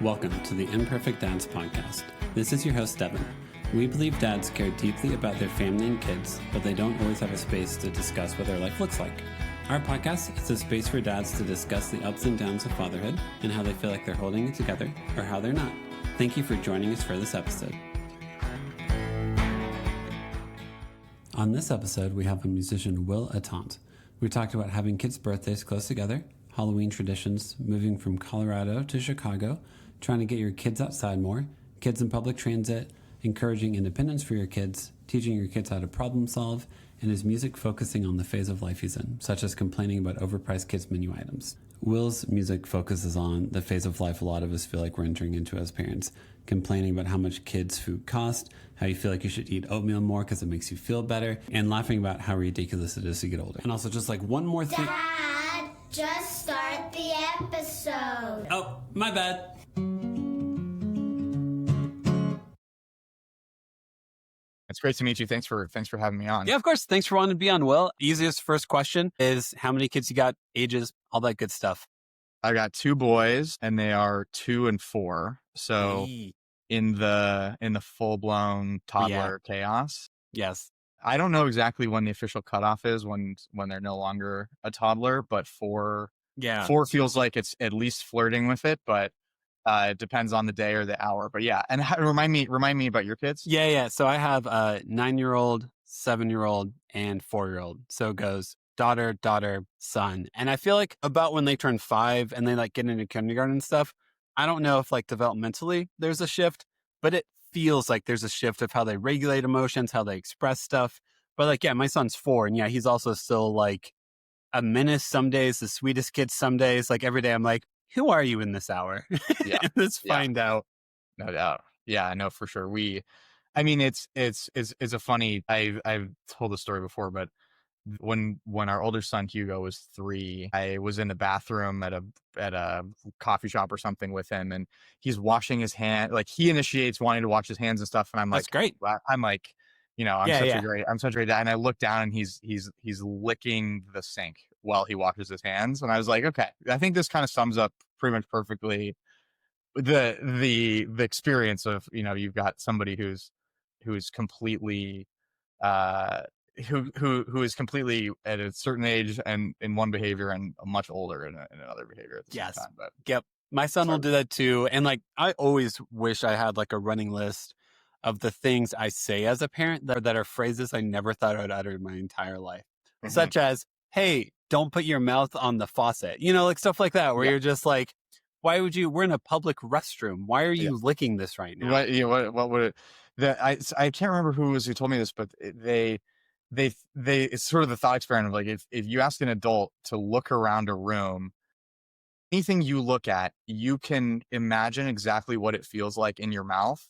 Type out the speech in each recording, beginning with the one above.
Welcome to the Imperfect Dads Podcast. This is your host, Devin. We believe dads care deeply about their family and kids, but they don't always have a space to discuss what their life looks like. Our podcast is a space for dads to discuss the ups and downs of fatherhood and how they feel like they're holding it together or how they're not. Thank you for joining us for this episode. On this episode, we have a musician, Will Ettante. We talked about having kids' birthdays close together, Halloween traditions, moving from Colorado to Chicago, trying to get your kids outside more, kids in public transit, encouraging independence for your kids, teaching your kids how to problem solve, and his music focusing on the phase of life he's in, such as complaining about overpriced kids' menu items. Will's music focuses on the phase of life a lot of us feel like we're entering into as parents, complaining about how much kids' food cost, how you feel like you should eat oatmeal more because it makes you feel better, and laughing about how ridiculous it is to get older. And also just like one more thing. Dad, just start the episode. Oh, my bad. It's great to meet you. Thanks for having me on. Yeah, of course. Thanks for wanting to be on, Will. Easiest first question is how many kids you got, ages, all that good stuff. I got two boys and they are 2 and 4. So in the full blown toddler chaos. Yes. I don't know exactly when the official cutoff is when they're no longer a toddler, but 4 feels like it's at least flirting with it, but it depends on the day or the hour. But yeah. And remind me about your kids. Yeah. So I have a 9-year-old, 7-year-old, and 4-year-old. So it goes daughter, son. And I feel like about when they turn 5 and they like get into kindergarten and stuff, I don't know if like developmentally there's a shift, but it feels like there's a shift of how they regulate emotions, how they express stuff. But like, yeah, my son's 4 and yeah, he's also still like a menace some days, the sweetest kid some days. Like every day I'm like, who are you in this hour? Yeah. Let's find out. No doubt. Yeah, I know for sure. It's a funny, I've told the story before, but when our older son Hugo was 3, I was in the bathroom at a coffee shop or something with him, and he's washing his hand. Like he initiates wanting to wash his hands and stuff, and I'm That's like, great. I'm like, I'm such a great dad. And I look down and he's licking the sink while he washes his hands, and I was like, okay, I think this kind of sums up pretty much perfectly the experience of, you've got somebody who's completely who is completely at a certain age and in one behavior and much older in another behavior at the same time. But yep. My son will do that too. And like, I always wish I had like a running list of the things I say as a parent that are phrases I never thought I'd utter in my entire life, such as, hey, don't put your mouth on the faucet, like stuff like that, where you're just like, why would you, we're in a public restroom. Why are you licking this right now? What would it, I can't remember who told me this, but they it's sort of the thought experiment of like, if you ask an adult to look around a room, anything you look at, you can imagine exactly what it feels like in your mouth.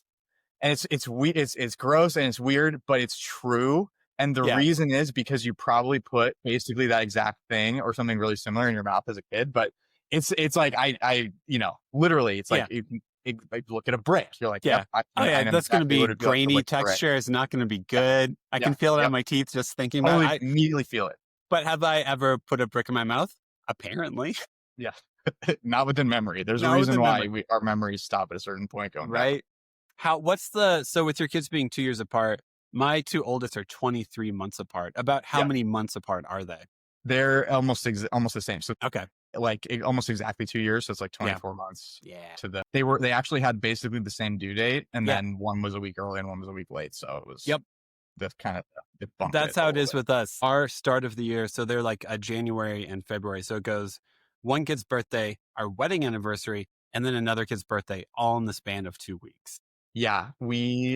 And it's gross and it's weird, but it's true. And the reason is because you probably put basically that exact thing or something really similar in your mouth as a kid. But it's like, I literally, it's like, you look at a brick. You're like, that's exactly going to be grainy texture. It's not going to be good. I can feel it on my teeth just thinking about it. I immediately feel it. But have I ever put a brick in my mouth? Apparently. Yeah. Not within memory. There's a reason why our memories stop at a certain point going right. Back. So with your kids being 2 years apart, my 2 oldest are 23 months apart. About how many months apart are they? They're almost the same. So okay. Like almost exactly 2 years. So it's like 24 months. Yeah. They actually had basically the same due date. And then one was a week early and one was a week late. So it was, that's kind of, that's how it is with us. Our start of the year. So they're like a January and February. So it goes one kid's birthday, our wedding anniversary, and then another kid's birthday, all in the span of 2 weeks. Yeah,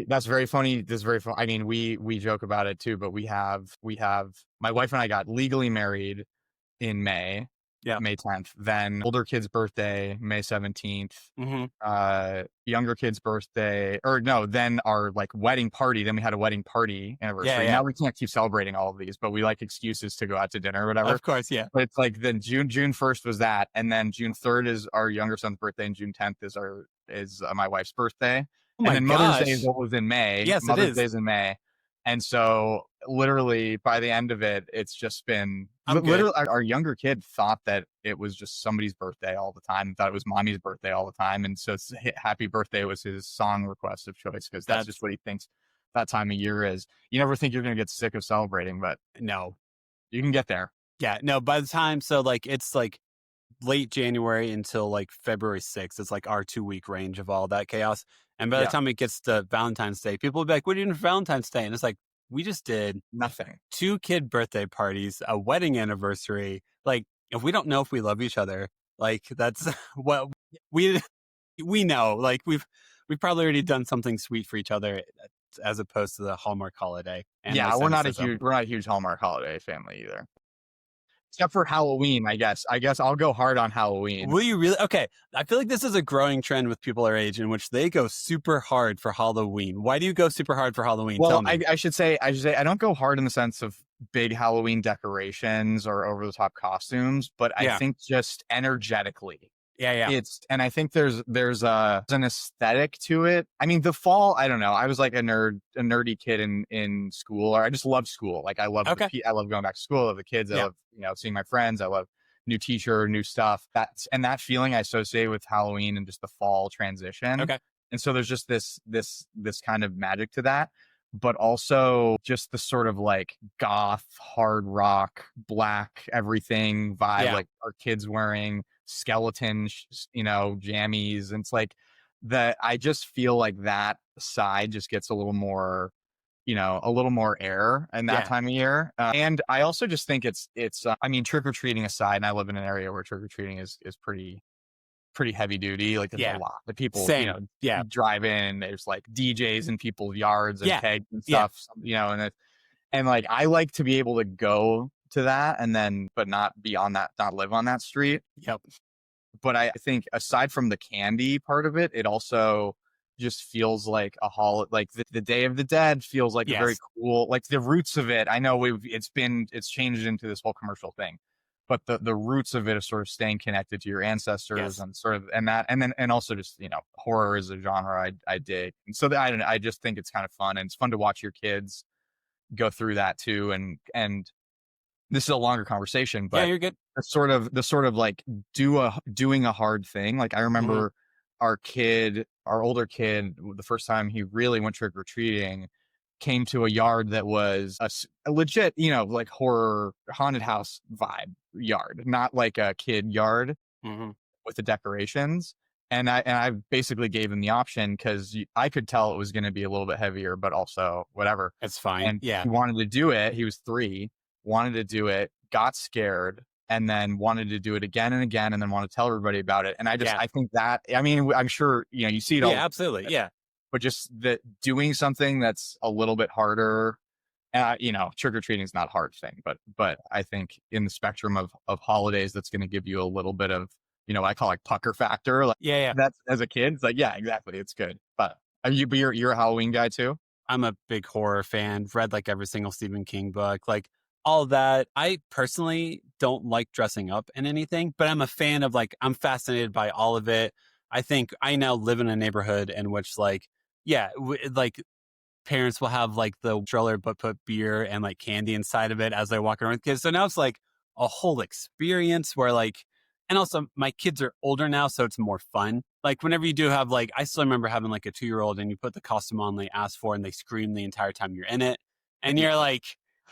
that's very funny. This is very fun. I mean, we joke about it too, but we have my wife and I got legally married in May. Yeah. May 10th. Then older kid's birthday, May 17th. Younger kid's birthday, then our like wedding party. Then we had a wedding party anniversary. Now we can't keep celebrating all of these, but we like excuses to go out to dinner or whatever. Of course, yeah. But it's like then June 1st was that. And then June 3rd is our younger son's birthday and June 10th is my wife's birthday. Oh my and then gosh. Mother's Day was in May. Yes, Mother's it is. Day's in May. And so literally by the end of it, it's just been literally our younger kid thought that it was just somebody's birthday all the time, thought it was mommy's birthday all the time. And so it's happy birthday was his song request of choice because that's just what he thinks that time of year is. You never think you're going to get sick of celebrating, but No. you can get there. Yeah, no, by the time, so like it's like late January until like February 6th. It's like our 2-week range of all that chaos. And by the time it gets to Valentine's Day, people will be like, what are you doing for Valentine's Day? And it's like, we just did Nothing. 2 kid birthday parties, a wedding anniversary. Like, if we don't know if we love each other, like that's what we know. Like we've probably already done something sweet for each other as opposed to the Hallmark holiday. And Yeah, like we're not a cynicism. huge Hallmark holiday family either. Except for Halloween, I guess. I'll go hard on Halloween. Will you really? Okay. I feel like this is a growing trend with people our age in which they go super hard for Halloween. Why do you go super hard for Halloween? Well, Tell me. I should say I don't go hard in the sense of big Halloween decorations or over the top costumes, but I think just energetically. Yeah. And I think there's an aesthetic to it. I mean, the fall, I don't know. I was like a nerdy kid in school, or I just loved school. Like I love I love going back to school. I love the kids. I love, seeing my friends. I love new teacher, new stuff. That feeling I associate with Halloween and just the fall transition. Okay. And so there's just this kind of magic to that, but also just the sort of like goth, hard rock, black, everything vibe, like our kids wearing skeleton, jammies. And it's like I just feel like that side just gets a little more, a little more air in that time of year. And I also just think it's I mean, trick-or-treating aside, and I live in an area where trick-or-treating is pretty heavy duty. Like there's a lot of people, drive in, there's like DJs in people's yards and kegs and stuff, and like, I like to be able to go to that and then, but not be on that, not live on that street. Yep. But I think aside from the candy part of it, it also just feels like a holiday, like the Day of the Dead feels like a very cool, like the roots of it. I know it's changed into this whole commercial thing, but the roots of it is sort of staying connected to your ancestors and sort of, and also just, horror is a genre I dig. And so I just think it's kind of fun, and it's fun to watch your kids go through that too. And this is a longer conversation, but you're good. The sort of like doing a hard thing. Like I remember our older kid, the first time he really went trick-or-treating, came to a yard that was a legit, like horror haunted house vibe yard, not like a kid yard with the decorations. And I basically gave him the option because I could tell it was going to be a little bit heavier, but also whatever. That's fine. And he wanted to do it. He was 3, wanted to do it, got scared, and then wanted to do it again and again, and then want to tell everybody about it. And I think that, I mean, I'm sure, you see it all. Yeah, absolutely. Yeah. But just that doing something that's a little bit harder, trick-or-treating is not a hard thing, but I think in the spectrum of holidays, that's going to give you a little bit of, what I call like pucker factor. Like, that's, as a kid, it's like, yeah, exactly. It's good. But you're a Halloween guy too? I'm a big horror fan. Read like every single Stephen King book, like all that. I personally don't like dressing up in anything, but I'm a fan of I'm fascinated by all of it. I think I now live in a neighborhood in which parents will have like the stroller, but put beer and like candy inside of it as they walk around with kids. So now it's like a whole experience where and also my kids are older now, so it's more fun. Like whenever you do have I still remember having like a 2-year-old and you put the costume on they ask for and they scream the entire time you're in it. And you're like,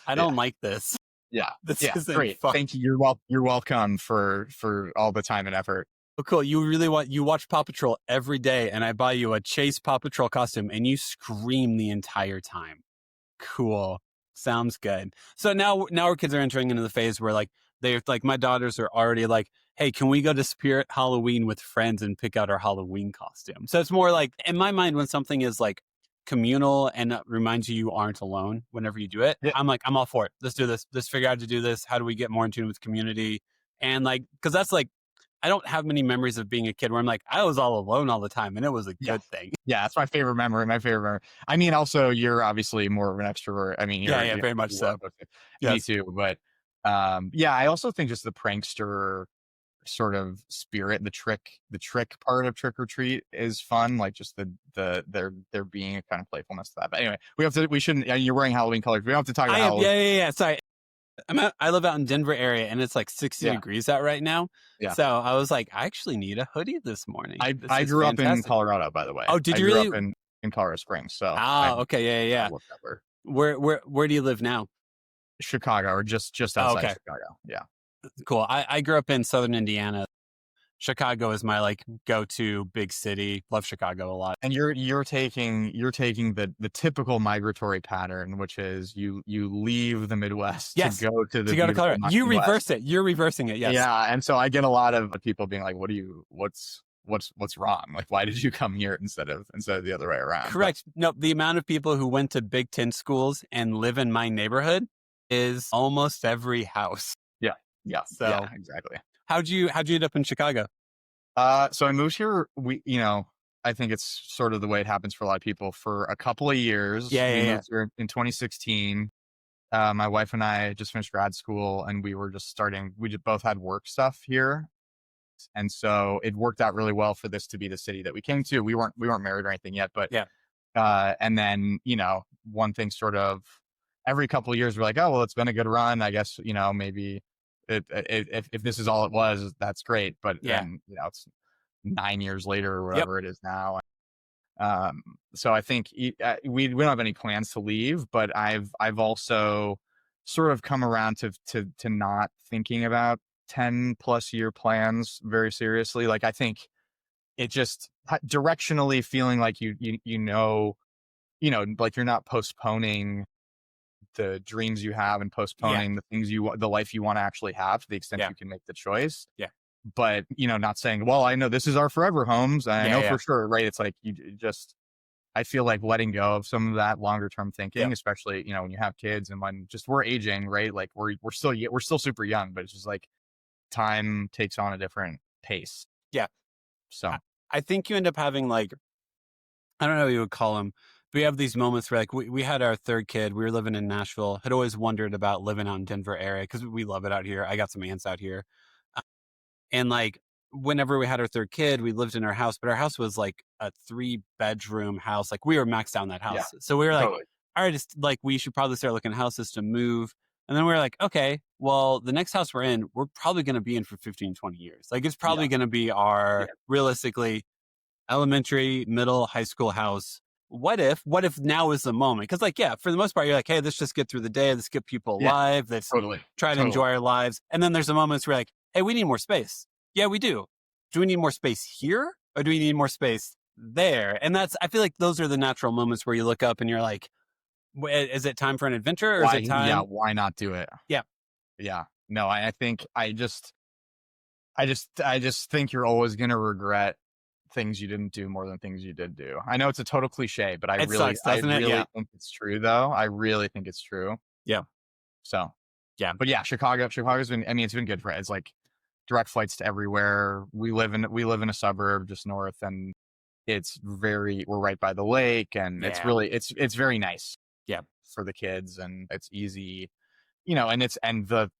I don't like this. Yeah. This isn't great. fun. Thank you. You're welcome for all the time and effort. Oh, cool. You watch Paw Patrol every day and I buy you a Chase Paw Patrol costume and you scream the entire time. Cool. Sounds good. So now our kids are entering into the phase where they're my daughters are already hey, can we go to Spirit Halloween with friends and pick out our Halloween costume? So it's more in my mind, when something is communal and reminds you aren't alone whenever you do it, I'm I'm all for it. Let's do this. Let's figure out how to do this. How do we get more in tune with community? And because that's I don't have many memories of being a kid where I'm I was all alone all the time and it was a good thing. Yeah, that's my favorite memory. I mean, also, you're obviously more of an extrovert. I mean, you're very much so. Me too. But I also think just the prankster sort of spirit. The trick part of trick or treat is fun, like just there being a kind of playfulness to that. But anyway, we shouldn't. You're wearing Halloween colors. We don't have to talk about I am. Halloween. Yeah. Sorry. I live out in Denver area, and it's like 60 degrees out right now. Yeah. So I was like, I actually need a hoodie this morning. I grew up in Colorado, by the way. Oh, did you really? really? Grew up in Colorado Springs. So. Okay. Yeah. Where do you live now? Chicago, or just outside Chicago. Yeah. Cool. I grew up in Southern Indiana. Chicago is my like go-to big city. Love Chicago a lot. And you're taking the typical migratory pattern, which is you leave the Midwest to go to Colorado. You reverse it. You're reversing it. Yes. Yeah. And so I get a lot of people being like, what's wrong? Like, why did you come here instead of the other way around? Correct. No, the amount of people who went to Big Ten schools and live in my neighborhood is almost every house. Yeah. So yeah, exactly. How'd you end up in Chicago? So I moved here. I think it's sort of the way it happens for a lot of people, for a couple of years. Yeah. We moved here in 2016. My wife and I just finished grad school, and we were just starting. We just both had work stuff here, and so it worked out really well for this to be the city that we came to. We weren't married or anything yet, but and then one thing sort of every couple of years we're like, oh well, it's been a good run. I guess maybe. If this is all it was, that's great. But then it's 9 years later or whatever it is now. So I think we don't have any plans to leave, but I've also sort of come around to not thinking about 10+ year plans very seriously. Like I think it just directionally feeling like like you're not postponing the dreams you have and postponing the things the life you want to actually have to the extent you can make the choice. Yeah. But, not saying, well, I know this is our forever homes. I know for sure, right? It's like I feel like letting go of some of that longer term thinking, especially, when you have kids and when we're aging, right? Like we're still super young, but it's just like time takes on a different pace. Yeah. So I think you end up having like, I don't know what you would call them. We have these moments where like we had our third kid. We were living in Nashville. Had always wondered about living out in Denver area because we love it out here. I got some aunts out here. And like whenever we had our third kid, we lived in our house, but our house was like a 3-bedroom house. Like we were maxed out in that house. Yeah, so we were like, all right, it's like we should probably start looking at houses to move. And then we were like, okay, well, the next house we're in, we're probably going to be in for 15, 20 years. Like it's probably going to be our realistically elementary, middle, high school house. What if now is the moment? Because like, for the most part, you're like, hey, let's just get through the day. Let's get people alive. Let's try to enjoy our lives. And then there's the moments where you're like, hey, we need more space. Yeah, we do. Do we need more space here or do we need more space there? And I feel like those are the natural moments where you look up and you're like, is it time for an adventure or is it time? Yeah, why not do it? Yeah. Yeah. No, I think I just think you're always going to regret things you didn't do more than things you did do. I know it's a total cliche, but I really think it's true though. I really think it's true. Yeah. So, but Chicago's been, it's been good for it. It's like direct flights to everywhere. We live in a suburb just north, and we're right by the lake, and it's really, it's very nice. Yeah. For the kids, and it's easy. And the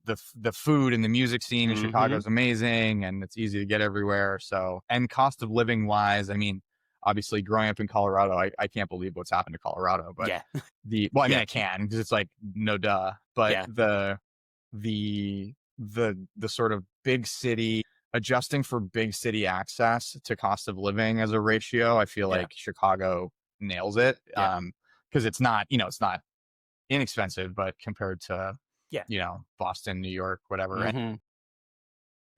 food and the music scene in Chicago is amazing, and it's easy to get everywhere. So, and cost of living wise, obviously growing up in Colorado, I can't believe what's happened to Colorado, but I can, because it's like no duh, but the sort of big city, adjusting for big city access to cost of living as a ratio, I feel like Chicago nails it. Because it's not inexpensive, but compared to Boston, New York, whatever, and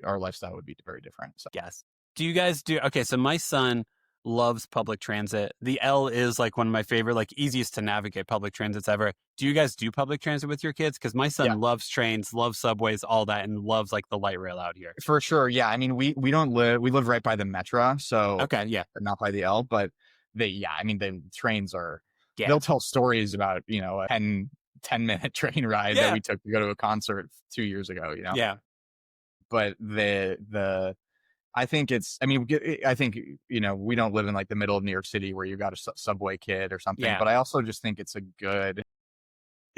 our lifestyle would be very different. So. Yes. Do you guys okay, so my son loves public transit. The L is like one of my favorite, like easiest to navigate public transits ever. Do you guys do public transit with your kids? Because my son loves trains, loves subways, all that, and loves like the light rail out here. For sure. Yeah. We live right by the Metro. So not by the L, but the trains are, they'll tell stories about, a 10-minute train ride that we took to go to a concert 2 years ago, Yeah. But I think we don't live in like the middle of New York City where you got a subway kid or something, but I also just think it's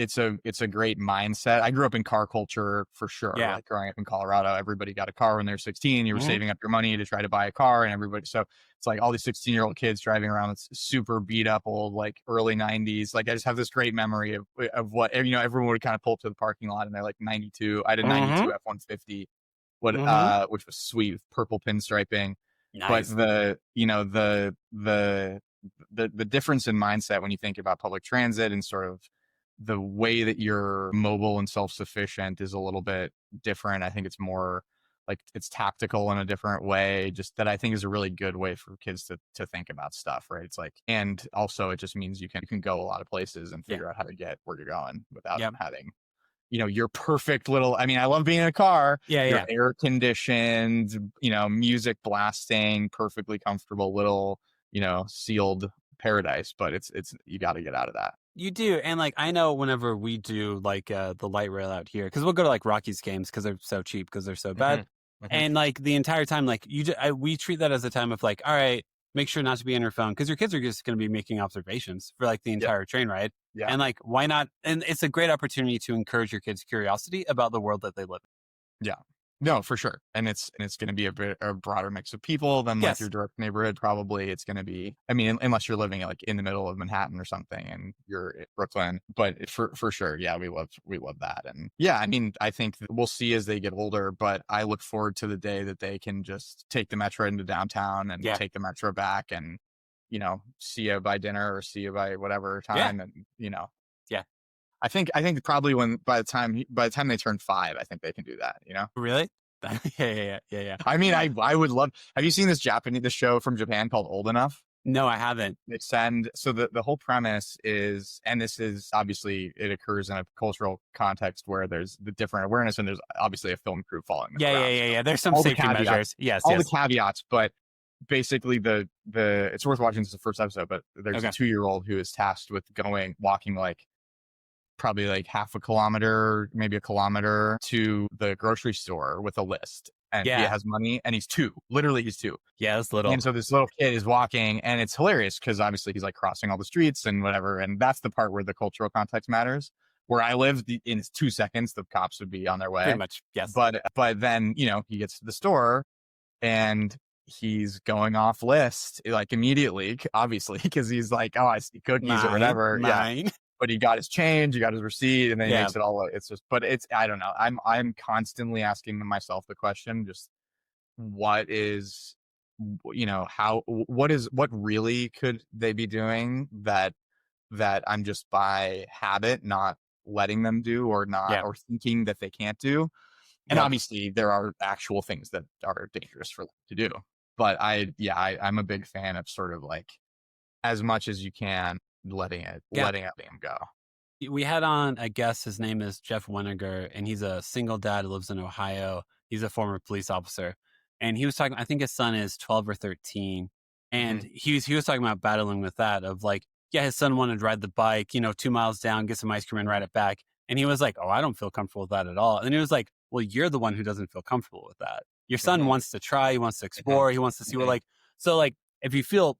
it's a great mindset. I grew up in car culture for sure. Yeah. Like growing up in Colorado, everybody got a car when they were 16. You were Mhm. saving up your money to try to buy a car, and everybody. So it's like all these 16-year-old kids driving around with super beat up old like early 90s. Like I just have this great memory of what everyone would kind of pull up to the parking lot, and they're like 92. I had a 92 F-150, which was sweet with purple pinstriping. But Nice. the difference in mindset when you think about public transit and sort of the way that you're mobile and self-sufficient is a little bit different. I think it's more like it's tactical in a different way, just that I think is a really good way for kids to think about stuff, right? It's like, and also it just means you can go a lot of places and figure out how to get where you're going without having your perfect little, I mean, I love being in a car. You're air conditioned, music blasting, perfectly comfortable little, sealed paradise, but it's you got to get out of that. You do. And like, I know whenever we do like the light rail out here, because we'll go to like Rockies games because they're so cheap, because they're so bad. And like the entire time, like we treat that as a time of like, all right, make sure not to be on your phone, because your kids are just going to be making observations for like the entire train ride. Yeah. And like, why not? And it's a great opportunity to encourage your kids' curiosity about the world that they live in. Yeah. No, for sure. And it's going to be a broader mix of people than like your direct neighborhood. Probably it's going to be, I mean, unless you're living like in the middle of Manhattan or something and you're in Brooklyn, but for sure. Yeah. We love that. And yeah, I mean, I think we'll see as they get older, but I look forward to the day that they can just take the metro into downtown and take the metro back and, see you by dinner or see you by whatever time. And, I think probably by the time they turn 5, I think they can do that. Really? Yeah. I mean, I would love. Have you seen this show from Japan called Old Enough? No, I haven't. So the whole premise is, and this is obviously it occurs in a cultural context where there's the different awareness, and there's obviously a film crew following. Yeah. There's some safety measures. Yes, all the caveats, but basically it's worth watching. This is the first episode, but there's a 2-year-old who is tasked with walking like probably like half a kilometer, maybe a kilometer to the grocery store with a list. And he has money, and he's 2. Literally, he's 2. Yeah, that's little. And so this little kid is walking, and it's hilarious because obviously he's like crossing all the streets and whatever. And that's the part where the cultural context matters. Where I live, in 2 seconds, the cops would be on their way. Pretty much, yes. But then, he gets to the store, and he's going off list like immediately, obviously, because he's like, oh, I see cookies or whatever. Mine. Yeah. But he got his change, he got his receipt, and then he makes it all. It's just, but it's, I don't know. I'm constantly asking myself the question, just what is, what really could they be doing that I'm just by habit not letting them do, or not, or thinking that they can't do. And obviously there are actual things that are dangerous for them to do. But I'm a big fan of sort of like, as much as you can, letting it go. We had on a guest. His name is Jeff Weniger, and he's a single dad who lives in Ohio. He's a former police officer, and he was talking, I think his son is 12 or 13, and he was talking about battling with that of like, his son wanted to ride the bike, 2 miles down, get some ice cream and ride it back. And he was like, oh, I don't feel comfortable with that at all. And he was like, well, you're the one who doesn't feel comfortable with that. Your son wants to try, he wants to explore, he wants to see what so if you feel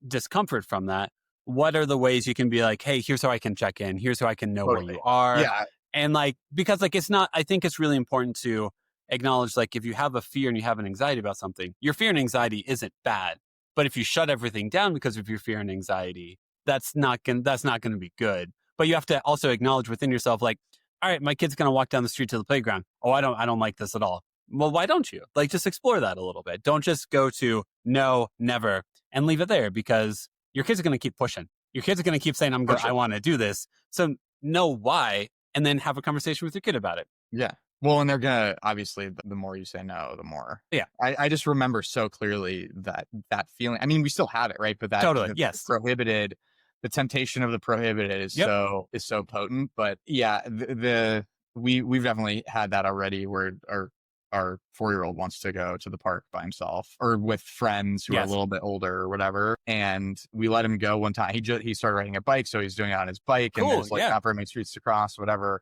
discomfort from that, what are the ways you can be like, hey, here's how I can check in. Here's how I can know where you are. Yeah. And because it's not, I think it's really important to acknowledge, if you have a fear and you have an anxiety about something, your fear and anxiety isn't bad. But if you shut everything down because of your fear and anxiety, that's not going to be good. But you have to also acknowledge within yourself, all right, my kid's going to walk down the street to the playground. Oh, I don't like this at all. Well, why don't you? Just explore that a little bit. Don't just go to no, never, and leave it there, because your kids are going to keep pushing. Your kids are going to keep saying, I want to do this. So know why, and then have a conversation with your kid about it. Yeah. Well, and they're going to, obviously, the more you say no, the more. Yeah. I just remember so clearly that feeling. I mean, we still have it, right? But that totally, yes. Prohibited, the temptation of the prohibited is so potent. But yeah, we've definitely had that already, where our 4-year-old wants to go to the park by himself or with friends who are a little bit older or whatever. And we let him go one time. He started riding a bike, so he's doing it on his bike. Cool, and there's not very many streets to cross, whatever.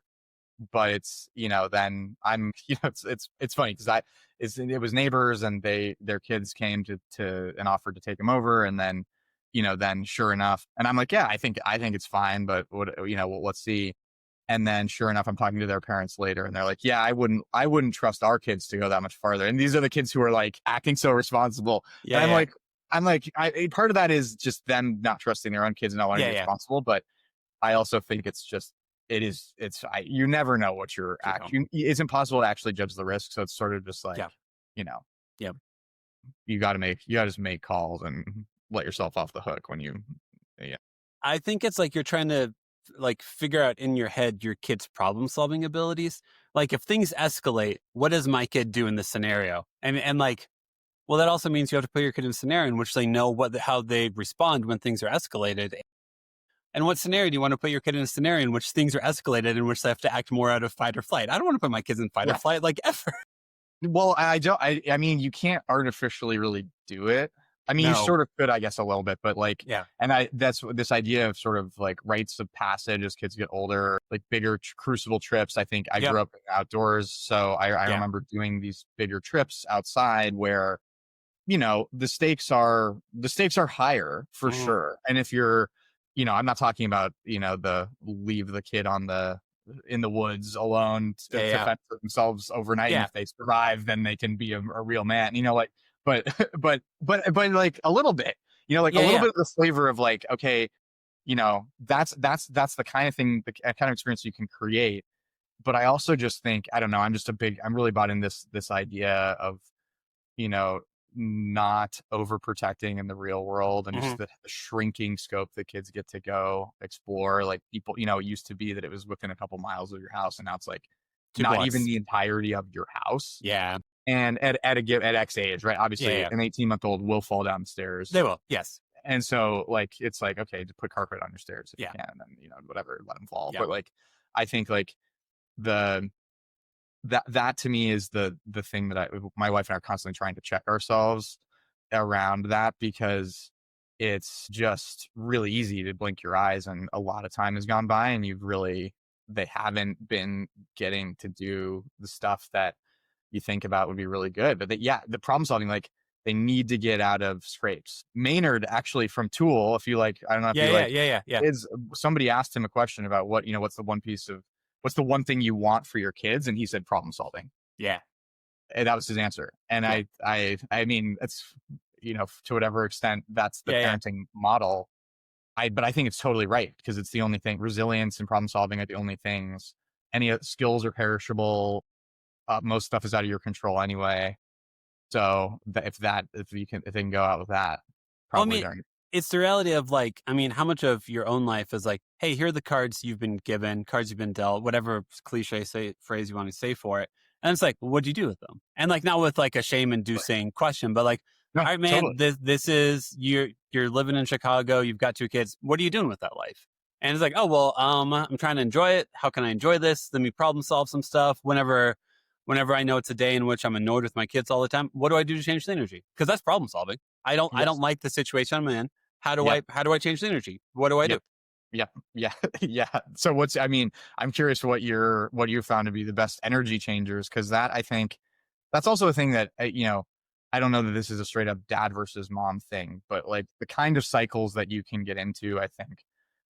But it's, then I'm, it's funny because it was neighbors, and their kids came to and offered to take him over. And then, then sure enough, and I'm like, yeah, I think it's fine, but let's see. And then sure enough, I'm talking to their parents later and they're like, yeah, I wouldn't trust our kids to go that much farther. And these are the kids who are like acting so responsible. Yeah, And yeah. I'm like, part of that is just them not trusting their own kids and not wanting to be responsible. But I also think you never know what you're it's impossible to actually judge the risk. So it's sort of just like, you know, you got to just make calls and let yourself off the hook when I think it's like you're trying to like figure out in your head your kid's problem solving abilities. Like if things escalate, what does my kid do in this scenario? And like, well, that also means you have to put your kid in a scenario in which they know how they respond when things are escalated. And what scenario do you want to put your kid in a scenario in which things are escalated, in which they have to act more out of fight or flight? I don't want to put my kids in fight or flight like ever. Well, I mean, you can't artificially really do it. I mean, you sort of could, I guess, a little bit, but like, and that's this idea of sort of like rites of passage as kids get older, like bigger crucible trips. I think I grew up outdoors, so I remember doing these bigger trips outside where, the stakes are higher for sure. And if you're, I'm not talking about, the leave the kid in the woods alone to fend for themselves overnight. And if they survive, then they can be a real man, but like a little bit, a little bit of the flavor of like, okay, that's the kind of thing, the kind of experience you can create. But I also just think, I don't know, I'm really bought in this idea of, not overprotecting in the real world and just the shrinking scope that kids get to go explore. Like people, it used to be that it was within a couple miles of your house, and now it's like not even the entirety of your house. Yeah. And at X age, right? Obviously, an 18-month-old will fall down the stairs. They will, yes. And so, like, it's like, okay, to put carpet on your stairs if you can, and then whatever, let them fall. But like, I think like that to me is the thing that my wife and I are constantly trying to check ourselves around that, because it's just really easy to blink your eyes and a lot of time has gone by and they haven't been getting to do the stuff that you think about would be really good. But the problem solving, like they need to get out of scrapes. Maynard actually from Tool, if you like, I don't know if is somebody asked him a question about what's the one thing you want for your kids? And he said problem solving. Yeah. And that was his answer. And I mean, it's, to whatever extent that's the parenting model. But I think it's totally right, because it's the only thing. Resilience and problem solving are the only things. Any skills are perishable. Most stuff is out of your control anyway. So if they can go out with that, probably. Well, it's the reality of like, I mean, how much of your own life is like, hey, here are the cards you've been given, cards you've been dealt, whatever cliche phrase you want to say for it. And it's like, well, what do you do with them? And like, not with like a shame-inducing question, but like, all right, man, totally. This is, you're living in Chicago, you've got 2 kids. What are you doing with that life? And it's like, oh, well, I'm trying to enjoy it. How can I enjoy this? Let me problem solve some stuff. Whenever I know it's a day in which I'm annoyed with my kids all the time, what do I do to change the energy? Because that's problem solving. I don't like the situation I'm in. How do I change the energy? What do I do? Yeah. So I'm curious what you found to be the best energy changers, because that, I think that's also a thing that, I don't know that this is a straight up dad versus mom thing, but like the kind of cycles that you can get into, I think,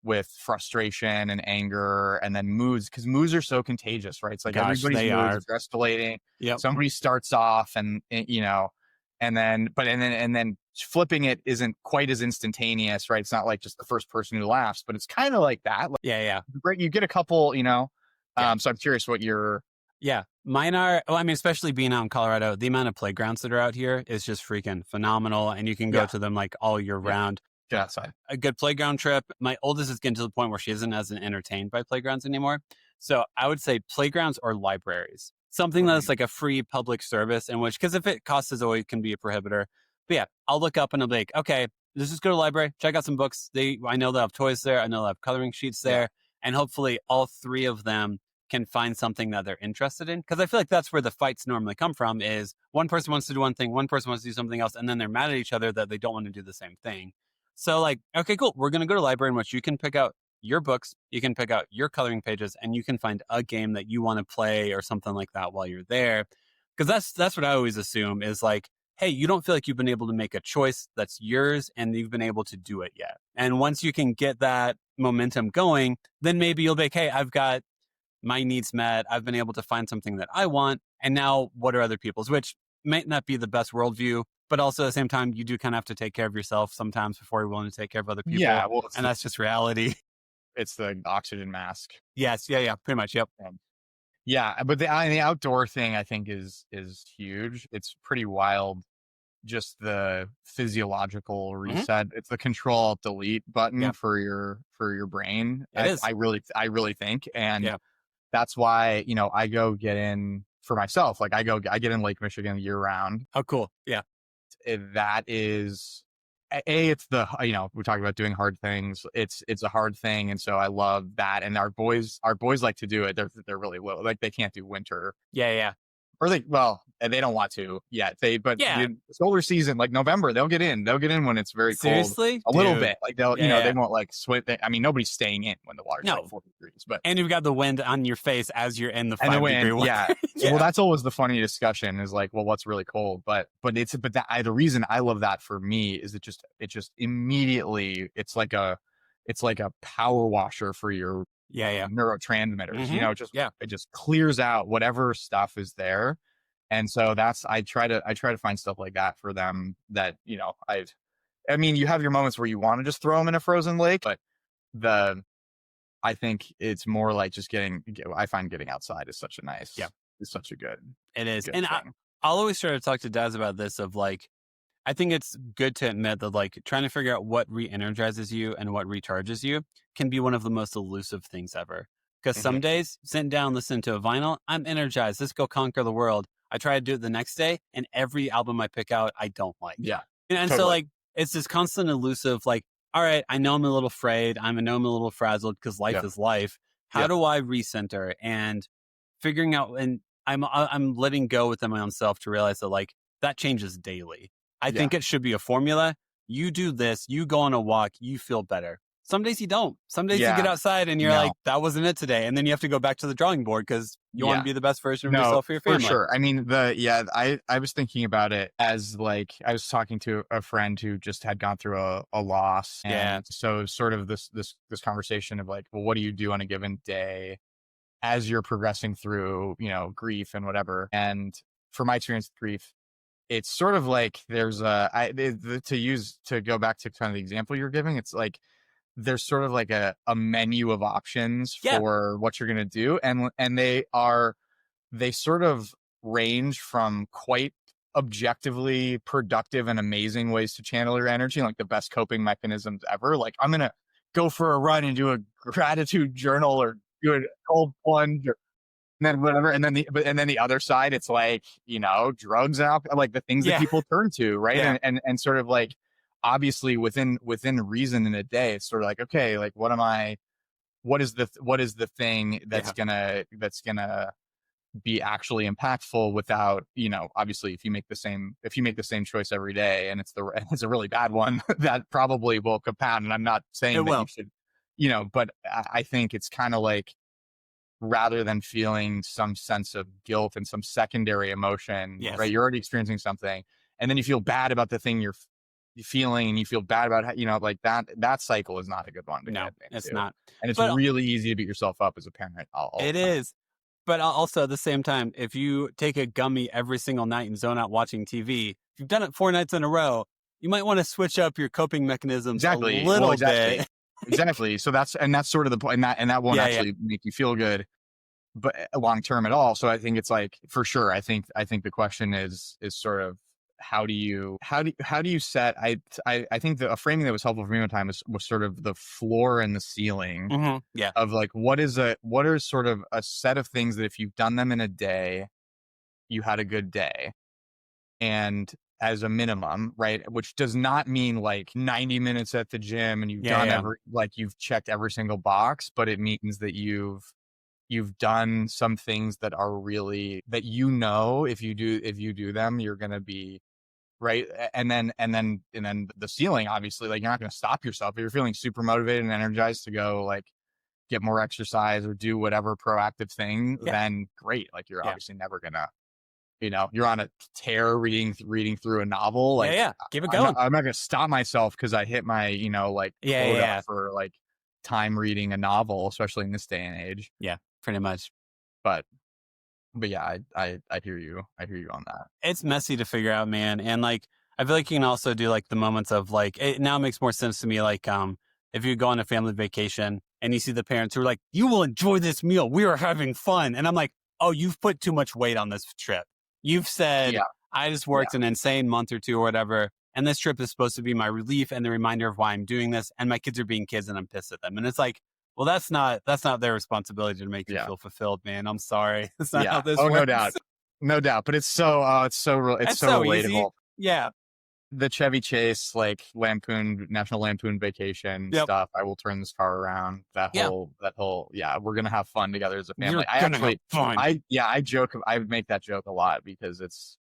with frustration and anger and then moods, because moods are so contagious, right? It's like everybody's moods are escalating. Yep. Somebody starts off and then flipping it isn't quite as instantaneous, right? It's not like just the first person who laughs, but it's kind of like that. Like, right. You get a couple, so I'm curious what your. Yeah. Mine are, especially being out in Colorado, the amount of playgrounds that are out here is just freaking phenomenal. And you can go to them like all year round. Get outside. A good playground trip. My oldest is getting to the point where she isn't as entertained by playgrounds anymore. So I would say playgrounds or libraries. Something that's like a free public service, in which, because if it costs as always can be a prohibitor. But yeah, I'll look up and I'll be like, okay, let's just go to the library, check out some books. I know they have toys there. I know they have coloring sheets there. And hopefully all 3 of them can find something that they're interested in. Because I feel like that's where the fights normally come from, is one person wants to do one thing, one person wants to do something else, and then they're mad at each other that they don't want to do the same thing. So like, okay, cool. We're going to go to the library in which you can pick out your books, you can pick out your coloring pages, and you can find a game that you want to play or something like that while you're there. Because that's what I always assume is like, hey, you don't feel like you've been able to make a choice that's yours and you've been able to do it yet. And once you can get that momentum going, then maybe you'll be like, hey, I've got my needs met. I've been able to find something that I want. And now what are other people's, which might not be the best worldview, but also at the same time, you do kind of have to take care of yourself sometimes before you're willing to take care of other people. Yeah, well, and that's just reality. it's the oxygen mask. Yes. Yeah. Pretty much. Yep. Yeah, but the outdoor thing I think is huge. It's pretty wild. Just the physiological reset. It's the Control Delete button for your brain. It is. I really think, and that's why I go get in for myself. Like I get in Lake Michigan year round. Oh, cool. Yeah. That is it's the we talk about doing hard things. It's a hard thing, and so I love that. And our boys like to do it. They're really little, like they can't do winter. Yeah. Or they don't want to yet. The solar season, like November, they'll get in when it's very Seriously? cold. A little bit, like they'll they won't like swim. I mean, nobody's staying in when the water's like 40 degrees, but and you've got the wind on your face as you're in the 5-degree water. Yeah. Well, that's always the funny discussion is like, well, what's really cold? But the reason I love that for me is it just immediately it's like a power washer for your neurotransmitters. It just clears out whatever stuff is there. And so I try to find stuff like that for them that, I mean, you have your moments where you want to just throw them in a frozen lake, but I think it's more like just I find getting outside is such a nice, is such a good, it is. Good and thing. I'll always try to talk to dads about this of like, I think it's good to admit that like trying to figure out what re-energizes you and what recharges you can be one of the most elusive things ever. Because some days, sitting down, listening to a vinyl, I'm energized. Let's go conquer the world. I try to do it the next day, and every album I pick out, I don't like. Yeah. And totally. so like, it's this constant elusive, like, all right, I know I'm a little afraid. I know I'm a little frazzled because life is life. How do I recenter? And figuring out, and I'm letting go within my own self to realize that like, that changes daily. I think it should be a formula. You do this, you go on a walk, you feel better. Some days you don't. Some days you get outside and you're like, that wasn't it today. And then you have to go back to the drawing board because you want to be the best version of yourself for your family. For sure. I mean, I was thinking about it as like, I was talking to a friend who just had gone through a loss. And so sort of this conversation of like, well, what do you do on a given day as you're progressing through, grief and whatever. And for my experience with grief, it's sort of like there's to go back to kind of the example you're giving. It's like there's sort of like a menu of options for what you're going to do. And they sort of range from quite objectively productive and amazing ways to channel your energy, like the best coping mechanisms ever. Like I'm going to go for a run and do a gratitude journal or do a cold plunge or and then whatever. And then the other side, it's like, drugs and alcohol, like the things that people turn to. Right. Yeah. And sort of like, obviously within reason in a day, it's sort of like, okay, like what is the thing that's gonna be actually impactful without, obviously if you make the same choice every day and it's a really bad one, that probably will compound. And I'm not saying you should, but I think it's kind of like, rather than feeling some sense of guilt and some secondary emotion, right? You're already experiencing something and then you feel bad about the thing you're feeling and you feel bad about how, like that cycle is not a good one. No, it's not. And it's really easy to beat yourself up as a parent. It is. But also at the same time, if you take a gummy every single night and zone out watching TV, if you've done it 4 nights in a row, you might want to switch up your coping mechanisms a little bit. Exactly. So that's sort of the point, and that won't actually make you feel good, but long term at all. So I think it's like, for sure. I think the question is sort of how do you set? I think a framing that was helpful for me one time was sort of the floor and the ceiling of like what are sort of a set of things that if you've done them in a day, you had a good day, and as a minimum, right? Which does not mean like 90 minutes at the gym and you've done you've checked every single box, but it means that you've done some things that are really, that if you do them, you're going to be right. And then the ceiling, obviously, like you're not going to stop yourself. If you're feeling super motivated and energized to go like get more exercise or do whatever proactive thing, then great. Like you're obviously never gonna, you're on a tear reading through a novel. Like, keep it going. I'm not gonna stop myself because I hit my, quota for like time reading a novel, especially in this day and age. Yeah. pretty much. But yeah, I hear you. I hear you on that. It's messy to figure out, man. And like, I feel like you can also do like the moments of like, it now makes more sense to me. Like, if you go on a family vacation and you see the parents who are like, you will enjoy this meal. We are having fun. And I'm like, oh, you've put too much weight on this trip. You've said, Yeah. I just worked an insane month or two or whatever. And this trip is supposed to be my relief and the reminder of why I'm doing this. And my kids are being kids and I'm pissed at them. And it's like, well, that's not their responsibility to make you feel fulfilled, man. I'm sorry. That's not how this works. No doubt. No doubt. But it's so relatable. Easy. Yeah. The Chevy Chase, like National Lampoon Vacation stuff. I will turn this car around. That whole, we're going to have fun together as a family. I joke. I make that joke a lot because it's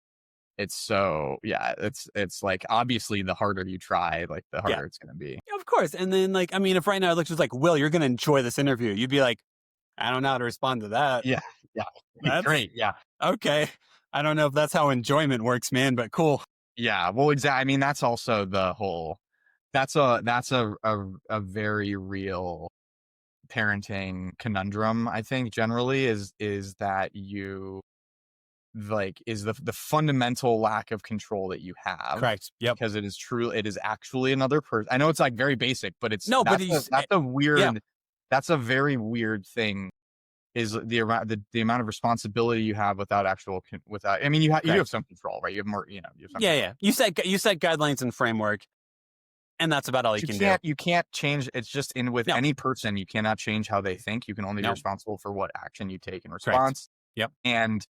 like, obviously the harder you try, like the harder it's going to be. Yeah, of course. And then like, I mean, if right now it looks just like, Will, you're going to enjoy this interview. You'd be like, I don't know how to respond to that. Yeah. Yeah. That's great. Yeah. Okay. I don't know if that's how enjoyment works, man, but cool. Yeah. Well, exactly. I mean, that's also that's a very real parenting conundrum, I think, generally is that you like is the fundamental lack of control that you have. Correct. Yep. Because it is actually another person. I know it's like very basic, but that's a very weird thing, is the amount of responsibility you have without I mean, you have some control, right? You have more, you have some control. You set guidelines and framework, and that's about all you can do. You can't change. It's just any person, you cannot change how they think. You can only be responsible for what action you take in response. Correct. Yep. And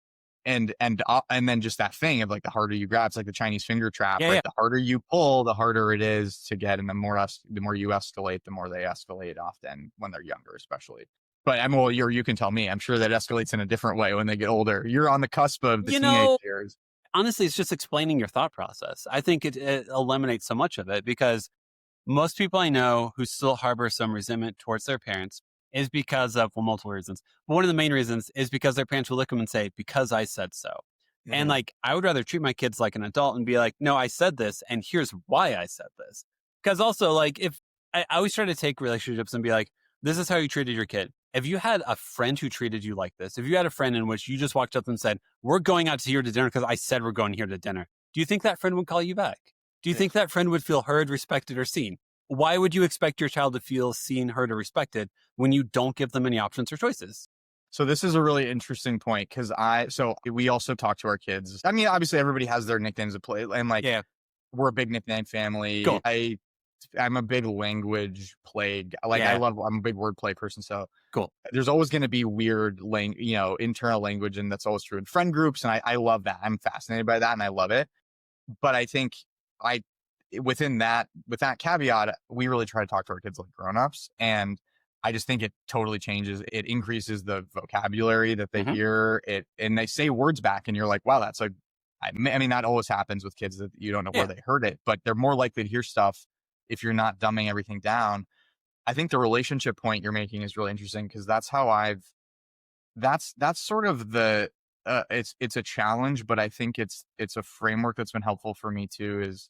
then just that thing of like, the harder you grab, it's like the Chinese finger trap, right? The harder you pull, the harder it is to get, and the more you escalate, the more they escalate, often when they're younger, especially. But you can tell me, I'm sure that escalates in a different way when they get older. You're on the cusp of the teenage years. Honestly, it's just explaining your thought process. I think it eliminates so much of it, because most people I know who still harbor some resentment towards their parents is because of, multiple reasons. But one of the main reasons is because their parents will look at them and say, because I said so. Mm-hmm. And like, I would rather treat my kids like an adult and be like, no, I said this, and here's why I said this. Because also, like, if I always try to take relationships and be like, this is how you treated your kid. If you had a friend who treated you like this, if you had a friend in which you just walked up and said, we're going out to here to dinner because I said we're going here to dinner, do you think that friend would call you back? Do you think that friend would feel heard, respected, or seen? Why would you expect your child to feel seen, heard, or respected when you don't give them any options or choices? So this is a really interesting point, because we also talk to our kids. I mean, obviously everybody has their nicknames to play, and like, we're a big nickname family. Cool. I'm a big language plague. Like, I'm a big wordplay person. So cool. There's always going to be weird internal language, and that's always true in friend groups. And I love that. I'm fascinated by that, and I love it. But I think with that caveat, we really try to talk to our kids like grownups, and I just think it totally changes. It increases the vocabulary that they hear it, and they say words back, and you're like, wow, that's I mean, that always happens with kids that you don't know where they heard it, but they're more likely to hear stuff if you're not dumbing everything down. I think the relationship point you're making is really interesting, because that's how that's sort of the, it's a challenge, but I think it's a framework that's been helpful for me too, is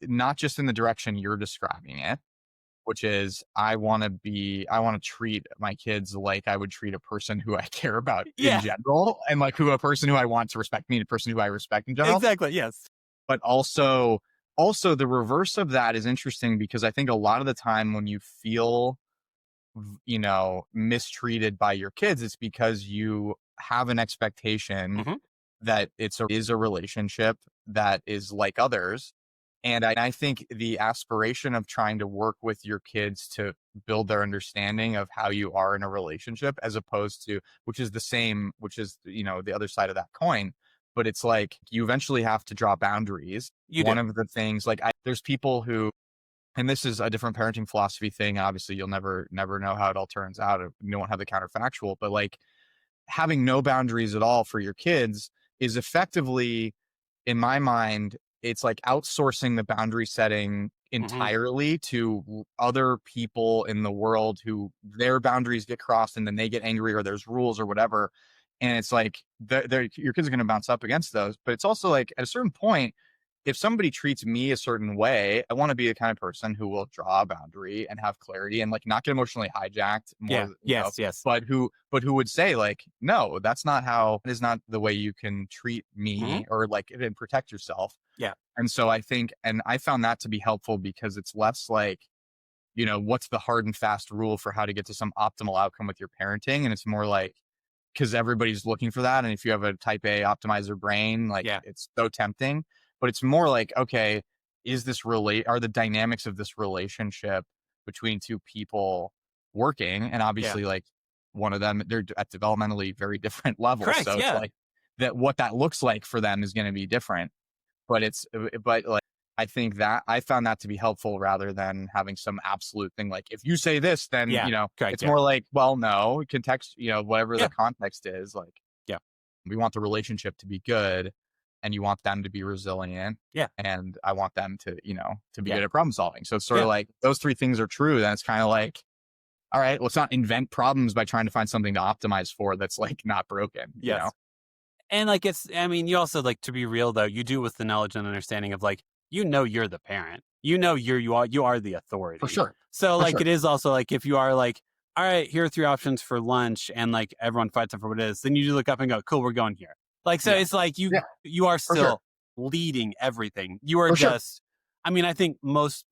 not just in the direction you're describing it, which is I want to treat my kids like I would treat a person who I care about in general, and like a person who I want to respect me, a person who I respect in general. Exactly. Yes. But also the reverse of that is interesting, because I think a lot of the time when you feel, mistreated by your kids, it's because you have an expectation that is a relationship that is like others. And I think the aspiration of trying to work with your kids to build their understanding of how you are in a relationship, as opposed to, which is the other side of that coin. But it's like, you eventually have to draw boundaries. One of the things, like, there's people who, and this is a different parenting philosophy thing. Obviously, you'll never know how it all turns out. You won't have the counterfactual, but like, having no boundaries at all for your kids is effectively, in my mind, it's like outsourcing the boundary setting entirely to other people in the world, who their boundaries get crossed and then they get angry, or there's rules or whatever. And it's like, your kids are going to bounce up against those. But it's also like, at a certain point, if somebody treats me a certain way, I want to be the kind of person who will draw a boundary and have clarity and like not get emotionally hijacked more, Yes. but who would say like, no, that's not how, it is not the way you can treat me or like and protect yourself. Yeah. And so I think, and I found that to be helpful because it's less like, what's the hard and fast rule for how to get to some optimal outcome with your parenting? And it's more like, because everybody's looking for that. And if you have a type A optimizer brain, like it's so tempting, but it's more like, okay, are the dynamics of this relationship between two people working? And obviously like one of them, they're at developmentally very different levels. Correct, so it's like that, what that looks like for them is going to be different, but like, I think that I found that to be helpful rather than having some absolute thing. Like if you say this, then, correct, it's more like, well, no context, whatever the context is like, we want the relationship to be good and you want them to be resilient. Yeah. And I want them to, to be good at problem solving. So it's sort of like those three things are true. Then it's kind of like, all right, let's not invent problems by trying to find something to optimize for that's like not broken. You know? And like, you also like, to be real though, you do with the knowledge and understanding of like, you're the parent, you are the authority. For sure. So like, it is also like, if you are like, all right, here are 3 options for lunch and like everyone fights up for what it is, then you look up and go, cool, we're going here. Like, so it's like you are still leading everything. You are just, I think most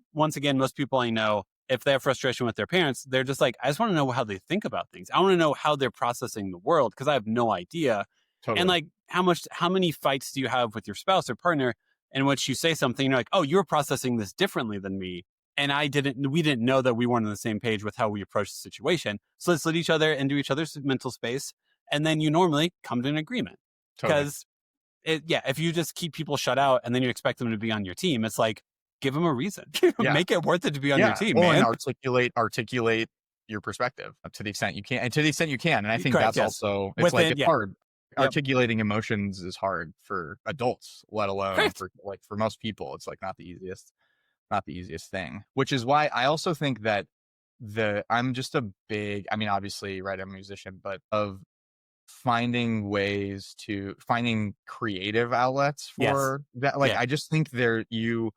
people I know, if they have frustration with their parents, they're just like, I just want to know how they think about things. I want to know how they're processing the world because I have no idea. Totally. And like, how many fights do you have with your spouse or partner in which you say something, you're like, oh, you're processing this differently than me. And we didn't know that we weren't on the same page with how we approach the situation. So let's let each other into each other's mental space. And then you normally come to an agreement. Because if you just keep people shut out and then you expect them to be on your team, it's like, give them a reason. Make it worth it to be on your team, man. And articulate your perspective to the extent you can. And to the extent you can. And I think that's also, it's hard. Articulating emotions is hard for adults, let alone for most people. It's like not the easiest thing, which is why I also think that I'm just a big, obviously, right, I'm a musician, but of finding creative outlets for that. Like, I just think you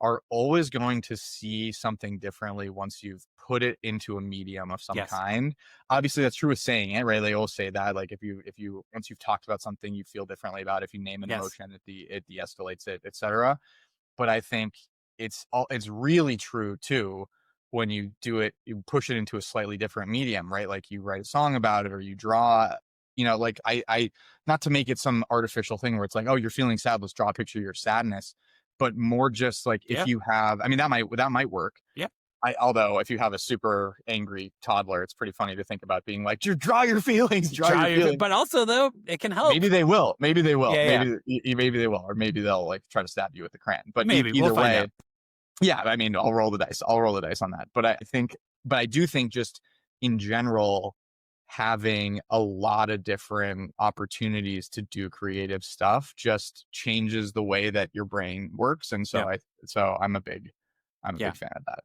are always going to see something differently once you've put it into a medium of some kind. Obviously that's true with saying it, right? They always say that, like, if you once you've talked about something, you feel differently about it. If you name an emotion, it de-escalates it, etc. But I think it's really true too when you do it, you push it into a slightly different medium, right? Like you write a song about it or you draw, like I not to make it some artificial thing where it's like, oh, you're feeling sad, let's draw a picture of your sadness, but more just like if you have, that might work. Yeah. Although if you have a super angry toddler, it's pretty funny to think about being like, draw your feelings, draw your feelings. But also though, it can help. Maybe they will. Yeah, maybe they will, or maybe they'll like try to stab you with the crayon. But maybe either we'll way, I'll roll the dice. I'll roll the dice on that. But I do think just in general, having a lot of different opportunities to do creative stuff just changes the way that your brain works. And so I'm a big fan of that.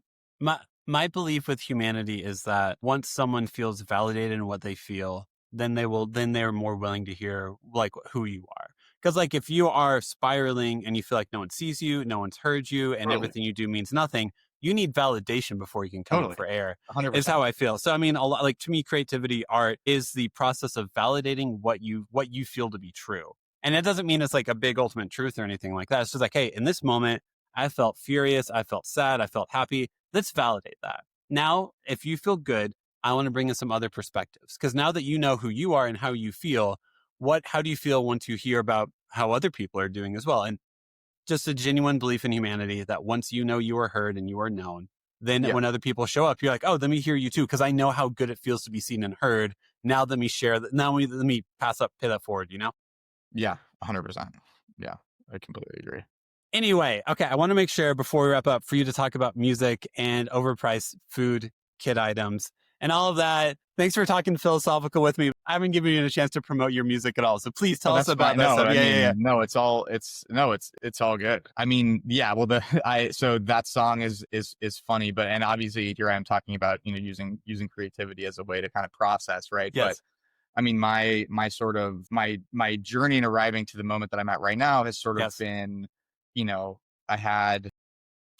My belief with humanity is that once someone feels validated in what they feel, then they're more willing to hear like who you are. Because like if you are spiraling and you feel like no one sees you, no one's heard you, and everything you do means nothing, you need validation before you can come up for air. 100%. Is how I feel. So a lot, like to me, creativity, art is the process of validating what you feel to be true. And it doesn't mean it's like a big ultimate truth or anything like that. It's just like, hey, in this moment, I felt furious, I felt sad, I felt happy. Let's validate that. Now, if you feel good, I want to bring in some other perspectives. Because now that you know who you are and how you feel, how do you feel once you hear about how other people are doing as well? And just a genuine belief in humanity that once you know you are heard and you are known, then when other people show up, you're like, oh, let me hear you too. Because I know how good it feels to be seen and heard. Now let me share that. Now let me pay that forward, Yeah, 100%. Yeah, I completely agree. Anyway, okay, I want to make sure before we wrap up for you to talk about music and overpriced food, kit items, and all of that. Thanks for talking philosophical with me. I haven't given you a chance to promote your music at all, so please tell us about that. No, it's all good. So that song is funny, and obviously here I am talking about using creativity as a way to kind of process, right? Yes. But my sort of my journey in arriving to the moment that I'm at right now has sort of been I had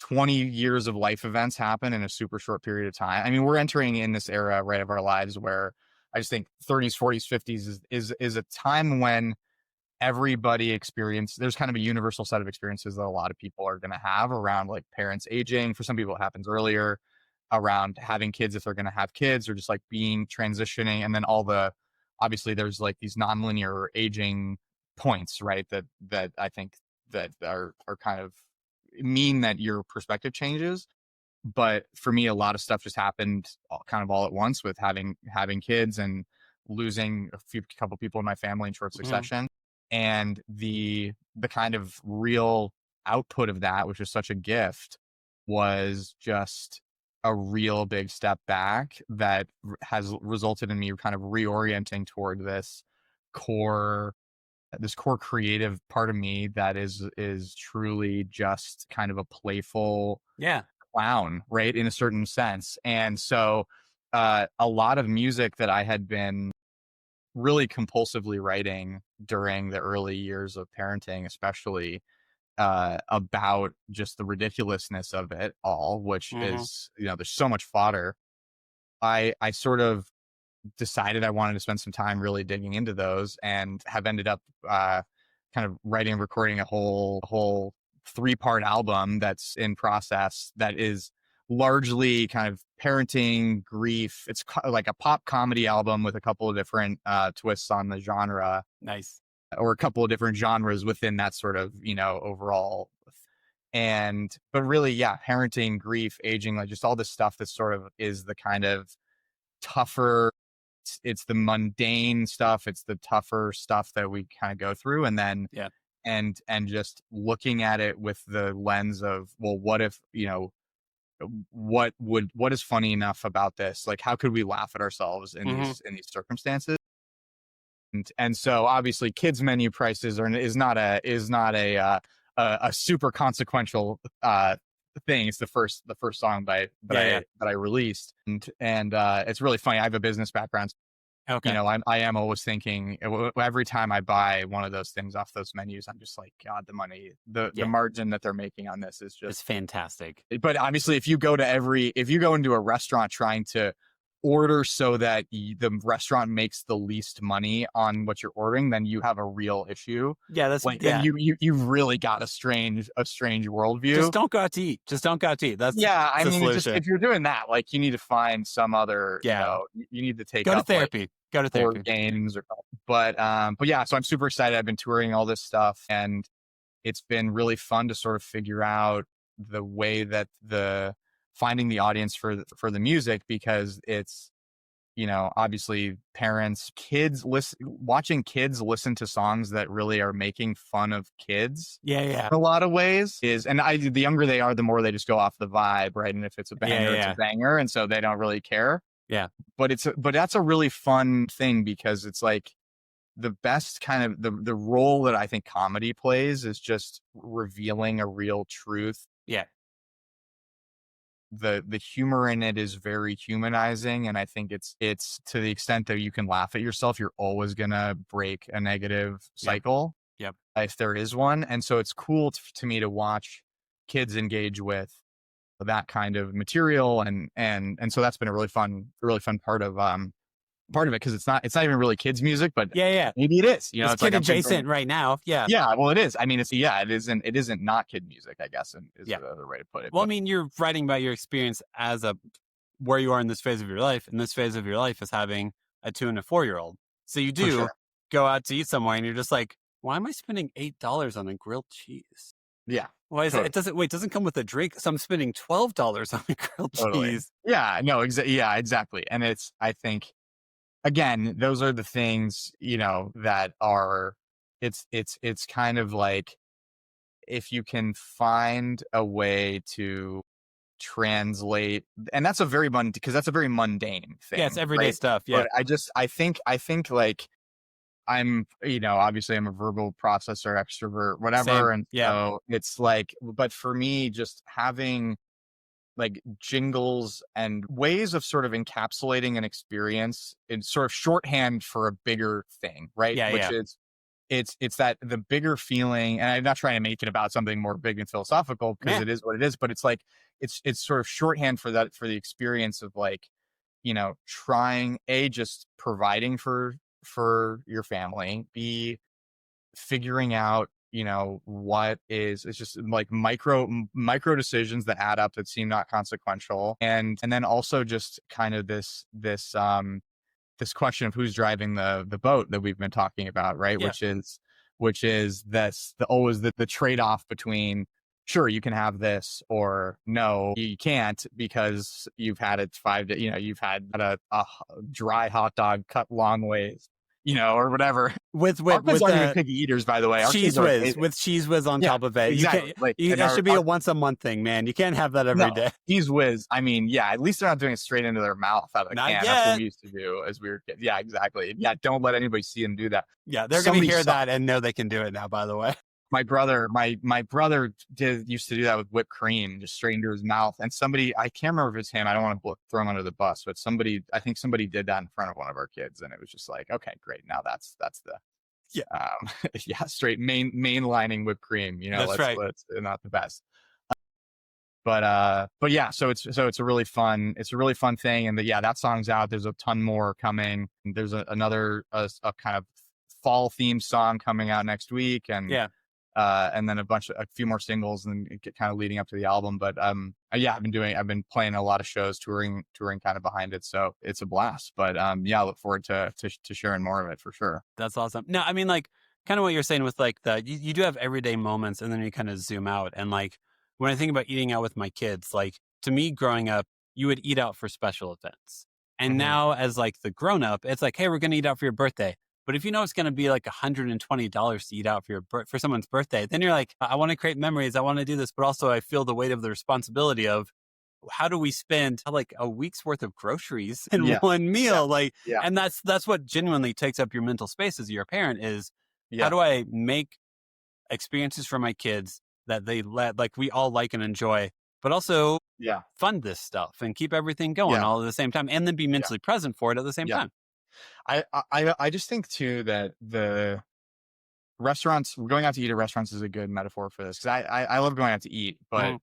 20 years of life events happen in a super short period of time. I mean, we're entering in this era, right, of our lives where I just think 30s, 40s, 50s is a time when there's kind of a universal set of experiences that a lot of people are going to have around like parents aging. For some people, it happens earlier, around having kids if they're going to have kids, or just like being transitioning. And then obviously there's like these nonlinear aging points, right? That I think that are kind of mean that your perspective changes. But for me, a lot of stuff just happened kind of all at once with having kids and losing couple people in my family in short succession. And the kind of real output of that, which is such a gift, was just a real big step back that has resulted in me kind of reorienting toward this core creative part of me that is truly just kind of a playful clown, right, in a certain sense. And so a lot of music that I had been really compulsively writing during the early years of parenting, especially about just the ridiculousness of it all, which is, there's so much fodder. I sort of decided I wanted to spend some time really digging into those, and have ended up kind of writing and recording a whole 3-part album that's in process, that is largely kind of parenting, grief. It's like a pop comedy album with a couple of different twists on the genre. Nice. Or a couple of different genres within that sort of, overall. But really, yeah, parenting, grief, aging, like just all this stuff that sort of is the kind of tougher, it's the mundane stuff, it's the tougher stuff that we kind of go through. And then and just looking at it with the lens of, well, what if, what is funny enough about this? Like, how could we laugh at ourselves in these circumstances? And so obviously kids menu prices is not a super consequential thing. It's the first song that I released. And it's really funny. I have a business background. Okay. I am always thinking, every time I buy one of those things off those menus, I'm just like, God, the money, the margin that they're making on this is just, it's fantastic. But obviously, if you go into a restaurant trying to order so that the restaurant makes the least money on what you're ordering, then you have a real issue. Yeah, that's like, then you've really got a strange worldview. Just don't go out to eat. That's I mean, just if you're doing that, like, you need to find some other. You need to go to therapy. Like, go to therapy. Games but yeah. So I'm super excited. I've been touring all this stuff, and it's been really fun to sort of figure out the way that finding the audience for the music, because it's, obviously watching kids listen to songs that really are making fun of kids. In a lot of ways the younger they are, the more they just go off the vibe, right? And if it's a banger, it's a banger, and so they don't really care. But that's a really fun thing, because it's like the best kind of the role that I think comedy plays is just revealing a real truth. The humor in it is very humanizing, and I think it's to the extent that you can laugh at yourself, you're always gonna break a negative cycle, if there is one. And so it's cool to me to watch kids engage with that kind of material, and so that's been a really fun part of it, because it's not even really kids music, but maybe it is. It's kid adjacent right now. Well, it is. I mean, it isn't not kid music, I guess, is the other way to put it. Well, I mean, you're writing about your experience as where you are in this phase of your life, and this phase of your life is having a 2 and a 4-year-old. So you do go out to eat somewhere, and you're just like, why am I spending $8 on a grilled cheese? Why is it doesn't come with a drink, so I'm spending $12 on a grilled cheese. Exactly. And I think, again, those are the things, that are, it's kind of like, if you can find a way to translate, and that's a very mundane thing. It's everyday stuff. But I think like, I'm, obviously I'm a verbal processor, extrovert, whatever. Same. And so it's like, but for me, just having like jingles and ways of sort of encapsulating an experience in sort of shorthand for a bigger thing, right? Which is it's that the bigger feeling, and I'm not trying to make it about something more big and philosophical because Yeah. it is what it is, but it's like it's sort of shorthand for that, for the experience of like, trying, just providing for your family, b figuring out, what is, it's just like micro decisions that add up that seem not consequential, and then also just kind of this question of who's driving the boat that we've been talking about, right? Yeah. Which is this the always the trade-off between, sure, you can have this, or no, you can't because you've had it you've had a dry hot dog cut long ways, or whatever. With Our kids with aren't even the picky eaters, by the way. Our kids cheese are whiz, amazing. with cheese whiz on Yeah, top of it. You exactly. can't. Like, and That should be our a once a month thing, man. You can't have that every no, day. cheese whiz. I mean, yeah, at least they're not doing it straight into their mouth out of the Not can. That's what yet. we used to do as we were kids. Yeah, exactly. Yeah, don't let anybody see them do that. Yeah, they're going to Somebody hear saw- that and know they can do it now. By the way. My brother used to do that with whipped cream, just straight into his mouth. And somebody, I can't remember if it's him, I don't want to throw him under the bus, but I think somebody did that in front of one of our kids, and it was just like, okay, great, now that's the Yeah. yeah, straight mainlining whipped cream. That's right. Let's not the best. But yeah, so it's a really fun thing, and that song's out. There's a ton more coming. There's another kind of fall themed song coming out next week, and and then a few more singles, and get kind of leading up to the album. But I've been playing a lot of shows, touring kind of behind it, so it's a blast. But I look forward to sharing more of it for sure. That's awesome. No, I mean, like, kind of what you're saying with like you do have everyday moments, and then you kind of zoom out. And like, when I think about eating out with my kids, like, to me growing up, you would eat out for special events. And now as like the grown up, it's like, hey, we're going to eat out for your birthday. But if you know it's going to be like $120 to eat out for someone's birthday, then you're like, I want to create memories. I want to do this. But also I feel the weight of the responsibility of, how do we spend like a week's worth of groceries in one meal? And that's what genuinely takes up your mental space as your parent is, how do I make experiences for my kids that we all like and enjoy, but also fund this stuff and keep everything going all at the same time, and then be mentally present for it at the same time. I just think too that the restaurants, going out to eat at restaurants is a good metaphor for this, because I love going out to eat, but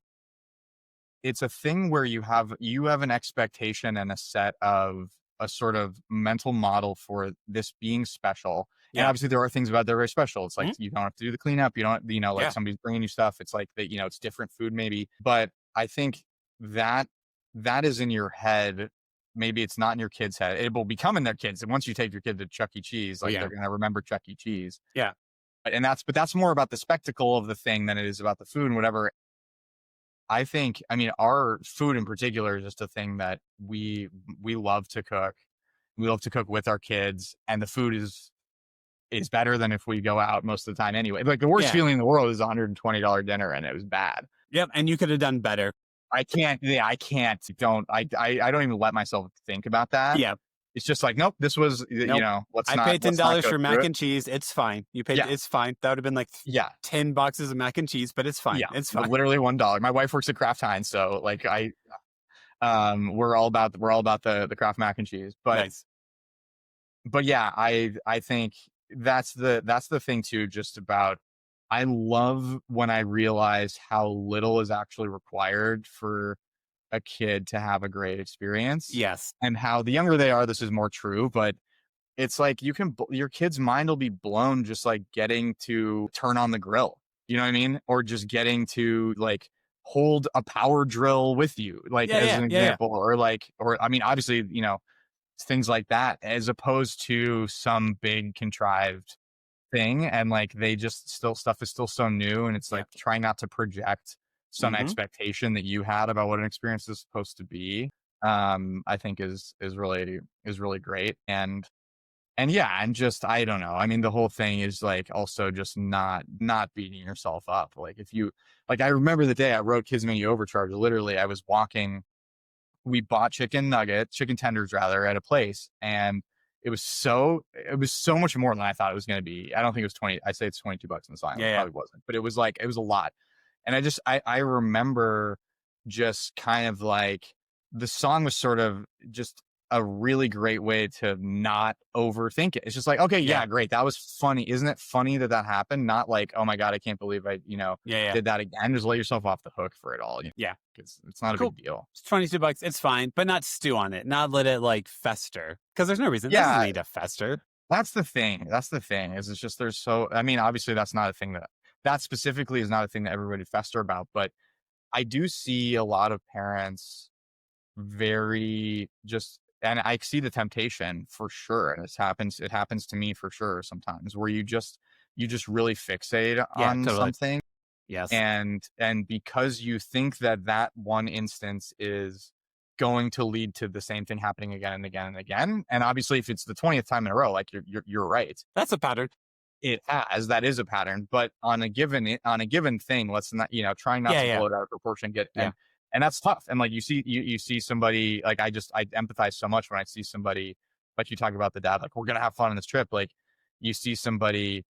it's a thing where you have an expectation and a sort of mental model for this being special. And obviously there are things about it that are very special. It's like, you don't have to do the cleanup. You don't, like somebody's bringing you stuff. It's like that, it's different food maybe. But I think that is in your head. Maybe it's not in your kid's head. It will become in their kids. And once you take your kid to Chuck E. Cheese, they're going to remember Chuck E. Cheese. Yeah. But that's more about the spectacle of the thing than it is about the food and whatever. I think, our food in particular is just a thing that we love to cook. We love to cook with our kids, and the food is better than if we go out most of the time anyway. Like, the worst feeling in the world is a $120 dinner, and it was bad. Yep. And you could have done better. I can't. I don't even let myself think about that. Yeah. It's just like, nope, this was, I paid $10 for mac and cheese. It's fine. You paid, it's fine. That would have been like 10 boxes of mac and cheese, but it's fine. It's fine. Literally $1. My wife works at Kraft Heinz, so like we're all about the Kraft mac and cheese. But nice. But yeah, I think that's the thing too, just about, I love when I realize how little is actually required for a kid to have a great experience. Yes. And how the younger they are, this is more true, but it's like your kid's mind will be blown just like getting to turn on the grill, you know what I mean? Or just getting to like hold a power drill with you, like as an example, or obviously, things like that, as opposed to some big contrived thing. And like, stuff is still so new, and it's like trying not to project some expectation that you had about what an experience is supposed to be. I think is really great. And just, I don't know. The whole thing is like also just not beating yourself up. Like, if you, like, I remember the day I wrote Kids Menu Overcharge. Literally, I was walking, we bought chicken tenders rather, at a place, and it was so much more than I thought it was going to be. I don't think it was 20. I'd say it's $22 in the sign. It probably wasn't, but it was a lot. And I remember just kind of like, the song was sort of just a really great way to not overthink it. It's just like, okay, yeah, great. That was funny. Isn't it funny that that happened? Not like, oh my God, I can't believe I, did that again. Just let yourself off the hook for it all. Because it's not a big deal. It's $22. It's fine, but not stew on it. Not let it like fester. Because there's no reason. It Yeah. doesn't need to fester. That's the thing. Is it's just obviously that's not a thing that specifically is not a thing that everybody fester about, but I do see a lot of parents very just, and I see the temptation for sure. And it happens to me for sure sometimes, where you just really fixate on totally. something. Yes. And because you think that one instance is going to lead to the same thing happening again and again and again. And obviously if it's the 20th time in a row, like you're right. That's a pattern. That is a pattern, but on a given thing, let's not, trying not to blow it out of proportion, and that's tough. And like you see somebody, like I empathize so much when I see somebody, like you talk about the dad, like we're going to have fun on this trip. Like you see somebody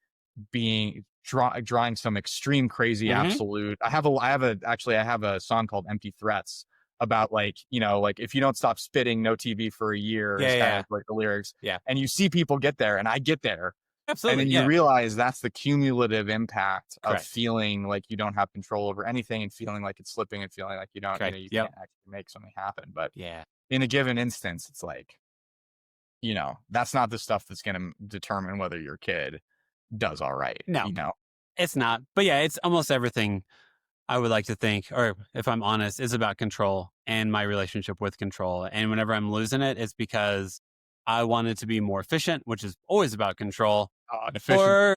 drawing some extreme crazy absolute. I have a song called Empty Threats about like if you don't stop spitting, no TV for a year. Kind of like the lyrics. Yeah. And you see people get there, and I get there. Absolutely. And then you realize that's the cumulative impact Correct. of feeling like you don't have control over anything, and feeling like it's slipping, and feeling like you don't, you can't actually make something happen. But in a given instance, it's like, that's not the stuff that's going to determine whether your kid does all right. No, it's not. But it's almost everything I would like to think, or if I'm honest, is about control and my relationship with control. And whenever I'm losing it, it's because I want it to be more efficient, which is always about control. Or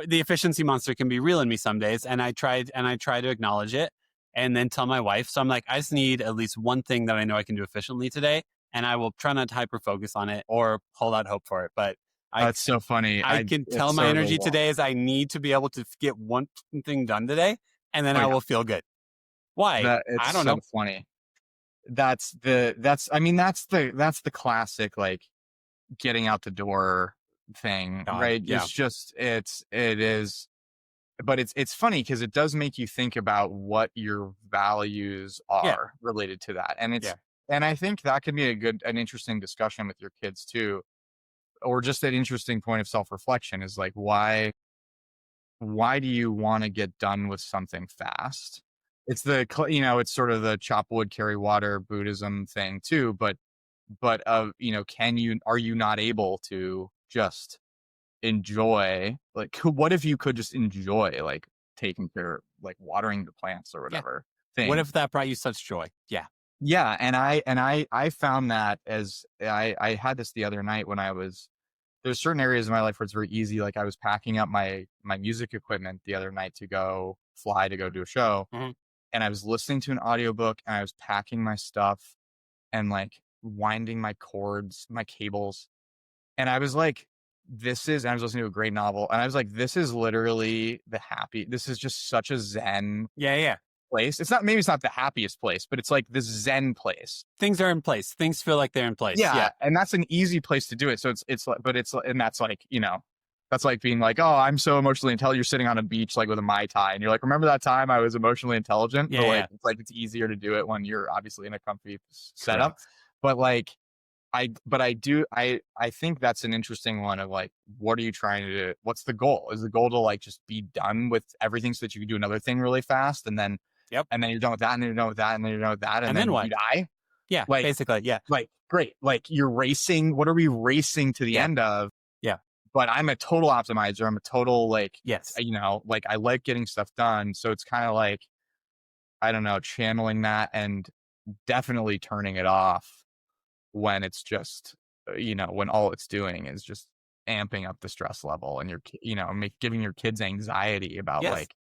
the efficiency monster can be real in me some days. And I try to acknowledge it and then tell my wife. So I'm like, I just need at least one thing that I know I can do efficiently today. And I will try not to hyper focus on it or hold out hope for it. But that's so funny. I can tell my energy today is I need to be able to get one thing done today, and then I will feel good. Why? I don't know. Funny. That's the classic, like, getting out the door thing, right? Yeah. It is, but it's funny because it does make you think about what your values are related to that. And and I think that can be an interesting discussion with your kids too, or just an interesting point of self-reflection is like, why do you want to get done with something fast? It's it's sort of the chop wood, carry water Buddhism thing too, but are you not able to just enjoy, like, what if you could just enjoy, like, taking care, like watering the plants or whatever thing? What if that brought you such joy? Yeah. And I found that as I had this the other night when there's certain areas in my life where it's very easy. Like I was packing up my music equipment the other night to go do a show. And I was listening to an audiobook, and I was packing my stuff and like winding my cords, my cables. And I was like, I was listening to a great novel, and I was like, this is literally this is just such a zen place. Maybe it's not the happiest place, but it's like this zen place. Things are in place. Things feel like they're in place. Yeah. And that's an easy place to do it. So and that's like, that's like being like, oh, I'm so emotionally intelligent. You're sitting on a beach, like with a Mai Tai, and you're like, remember that time I was emotionally intelligent? It's like, it's easier to do it when you're obviously in a comfy setup. Correct. But like, I think that's an interesting one of like, what are you trying to do? What's the goal? Is the goal to like just be done with everything so that you can do another thing really fast, and then and then you're done with that, and then you're done with that, and then you're done with that, and then what? You die? Yeah, like, basically, Like, great. Like, you're racing. What are we racing to the end of? Yeah. But I'm a total optimizer. I'm a total, like, yes, like, I like getting stuff done. So it's kind of like, I don't know, channeling that and definitely turning it off when it's just, when all it's doing is just amping up the stress level, and you're, giving your kids anxiety about like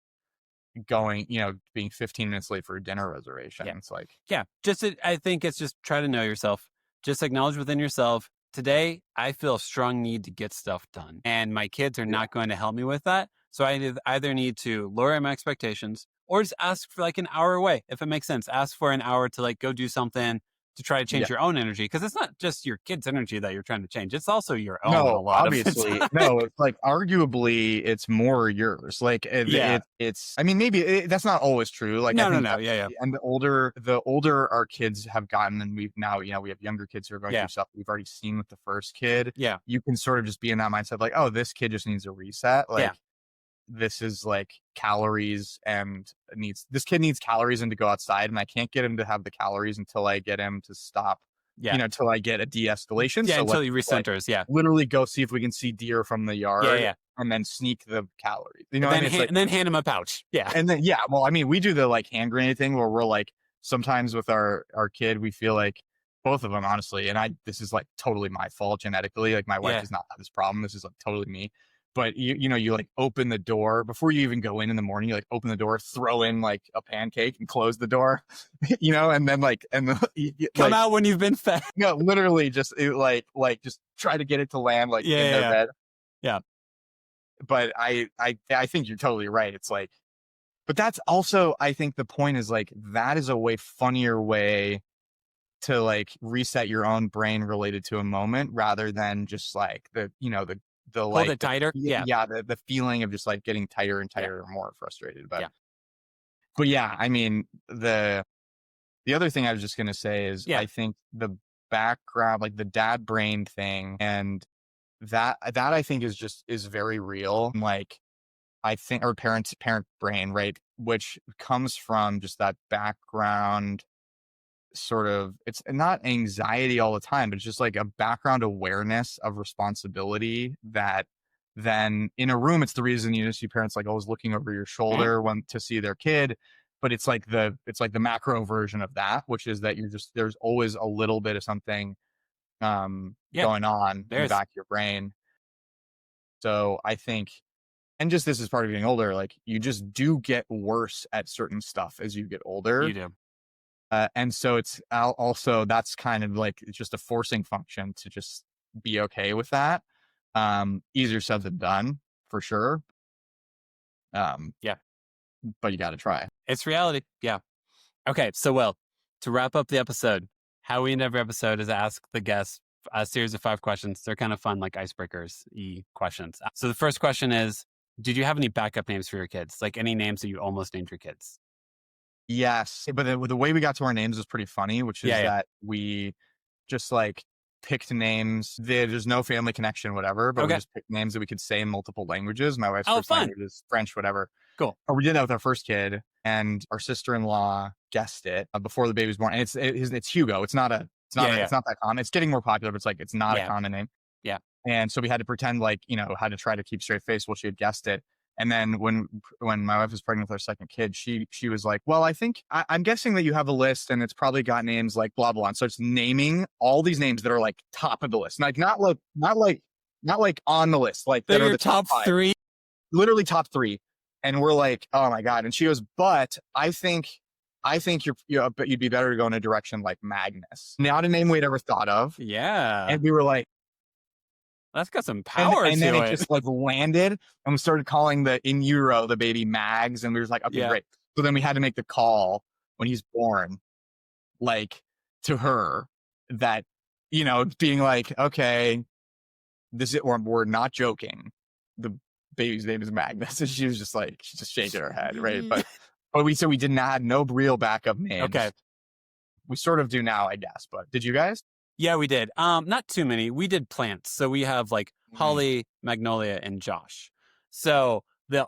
going, being 15 minutes late for a dinner reservation. It's like, I think it's just try to know yourself. Just acknowledge within yourself, today I feel a strong need to get stuff done, and my kids are not going to help me with that. So I either need to lower my expectations or just ask for like an hour away. If it makes sense, ask for an hour to like go do something to try to change Yeah. your own energy, because it's not just your kid's energy that you're trying to change, it's also your own a No, lot obviously. of the time. No, it's like arguably it's more yours. Like Yeah. it's I mean maybe that's not always true. Like I No, think no, yeah. and the older our kids have gotten, and we've now, we have younger kids who are going Yeah. through stuff we've already seen with the first kid. Yeah. You can sort of just be in that mindset like, oh, this kid just needs a reset. Like Yeah. this is like calories, and this kid needs calories and to go outside, and I can't get him to have the calories until I get him to stop. Yeah. Till I get a de-escalation. Yeah, So until let's he just, like, recenters. Yeah. literally go see if we can see deer from the yard. Yeah. And then sneak the calories. You know And what I then, mean? It's like, and then hand him a pouch. Yeah. and then well, I mean, we do the like hand grenade thing where we're like, sometimes with our kid, we feel like, both of them honestly, and this is like totally my fault genetically. Like my wife Yeah. does not have this problem. This is like totally me. But you like open the door before you even go in the morning. You like open the door, throw in like a pancake, and close the door. And then Come out when you've been fed. literally just just try to get it to land in their bed. Yeah. But I think you're totally right. It's like, but that's also, I think the point is like, that is a way funnier way to like reset your own brain related to a moment, rather than just like the Hold like it tighter. Yeah. the feeling of just like getting tighter and tighter or more frustrated. But yeah, I mean, the other thing I was just gonna say is, I think the background, like the dad brain thing, and that I think is very real. Like I think, or parent brain, right, which comes from just that background sort of, it's not anxiety all the time, but it's just like a background awareness of responsibility that then in a room, it's the reason you see parents like always looking over your shoulder when to see their kid. But it's like the macro version of that, which is that there's always a little bit of something going on in the back of your brain. So I think, and just this is part of getting older, like you just do get worse at certain stuff as you get older. You do. And so it's also, that's kind of like, it's just a forcing function to just be okay with that. Easier said than done, for sure. But you got to try. It's reality. Yeah. Okay. So, Will, to wrap up the episode, how we end every episode is ask the guests a series of 5 questions. They're kind of fun, like icebreakers-y questions. So the first question is, did you have any backup names for your kids? Like any names that you almost named your kids? Yes. But the way we got to our names was pretty funny, which is that we just like picked names. There's no family connection, whatever, but we just picked names that we could say in multiple languages. My wife's first language is French, whatever. Cool. Or we did that with our first kid, and our sister-in-law guessed it before the baby was born. And it's Hugo. It's not that common. It's getting more popular, but it's not a common name. Yeah. And so we had to pretend like, had to try to keep straight face while she had guessed it. And then when my wife was pregnant with our second kid, she was like, well, I think I'm guessing that you have a list and it's probably got names like blah, blah. And so it's naming all these names that are like top of the list. Like not like on the list. Like that are the top 3. Literally top 3. And we're like, oh my God. And she goes, but I think but you'd be better to go in a direction like Magnus. Not a name we'd ever thought of. Yeah. And we were like, that's got some power and then to it just like landed, and we started calling the baby Mags, and we were like, okay, great. So then we had to make the call when he's born, like to her, that being like, okay, we're not joking. The baby's name is Magnus, and she's just shaking her head, right? But we did not have no real backup names. Okay, we sort of do now, I guess. But did you guys? Yeah, we did. Not too many. We did plants. So we have like Holly, Magnolia, and Josh. So the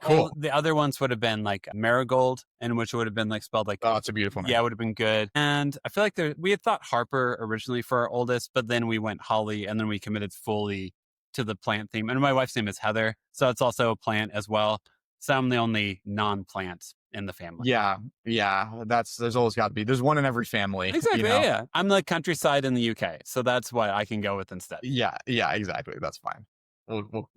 other ones would have been like Marigold, and which would have been like spelled like, oh, it's a beautiful name. Yeah, it would have been good. And I feel like we had thought Harper originally for our oldest, but then we went Holly, and then we committed fully to the plant theme. And my wife's name is Heather, so it's also a plant as well. So I'm the only non-plant in the family. Yeah. There's always got to be. There's one in every family. Exactly. Yeah. I'm the countryside in the UK, so that's what I can go with instead. Yeah. Exactly. That's fine. We'll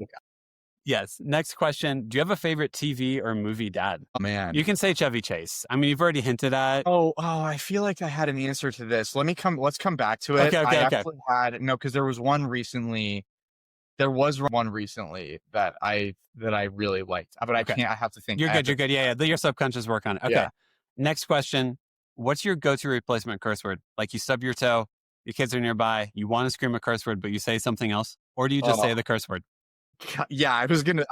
Yes. Next question: do you have a favorite TV or movie dad? Oh man, you can say Chevy Chase. I mean, you've already hinted at. Oh, I feel like I had an answer to this. Let's come back to it. Okay. Actually had because there was one recently. There was one recently that I really liked, but I can't. I have to think. You're good. Yeah. Your subconscious work on it. Okay. Yeah. Next question: what's your go-to replacement curse word? Like you stub your toe, your kids are nearby, you want to scream a curse word, but you say something else, or do you just say the curse word? Yeah, I was gonna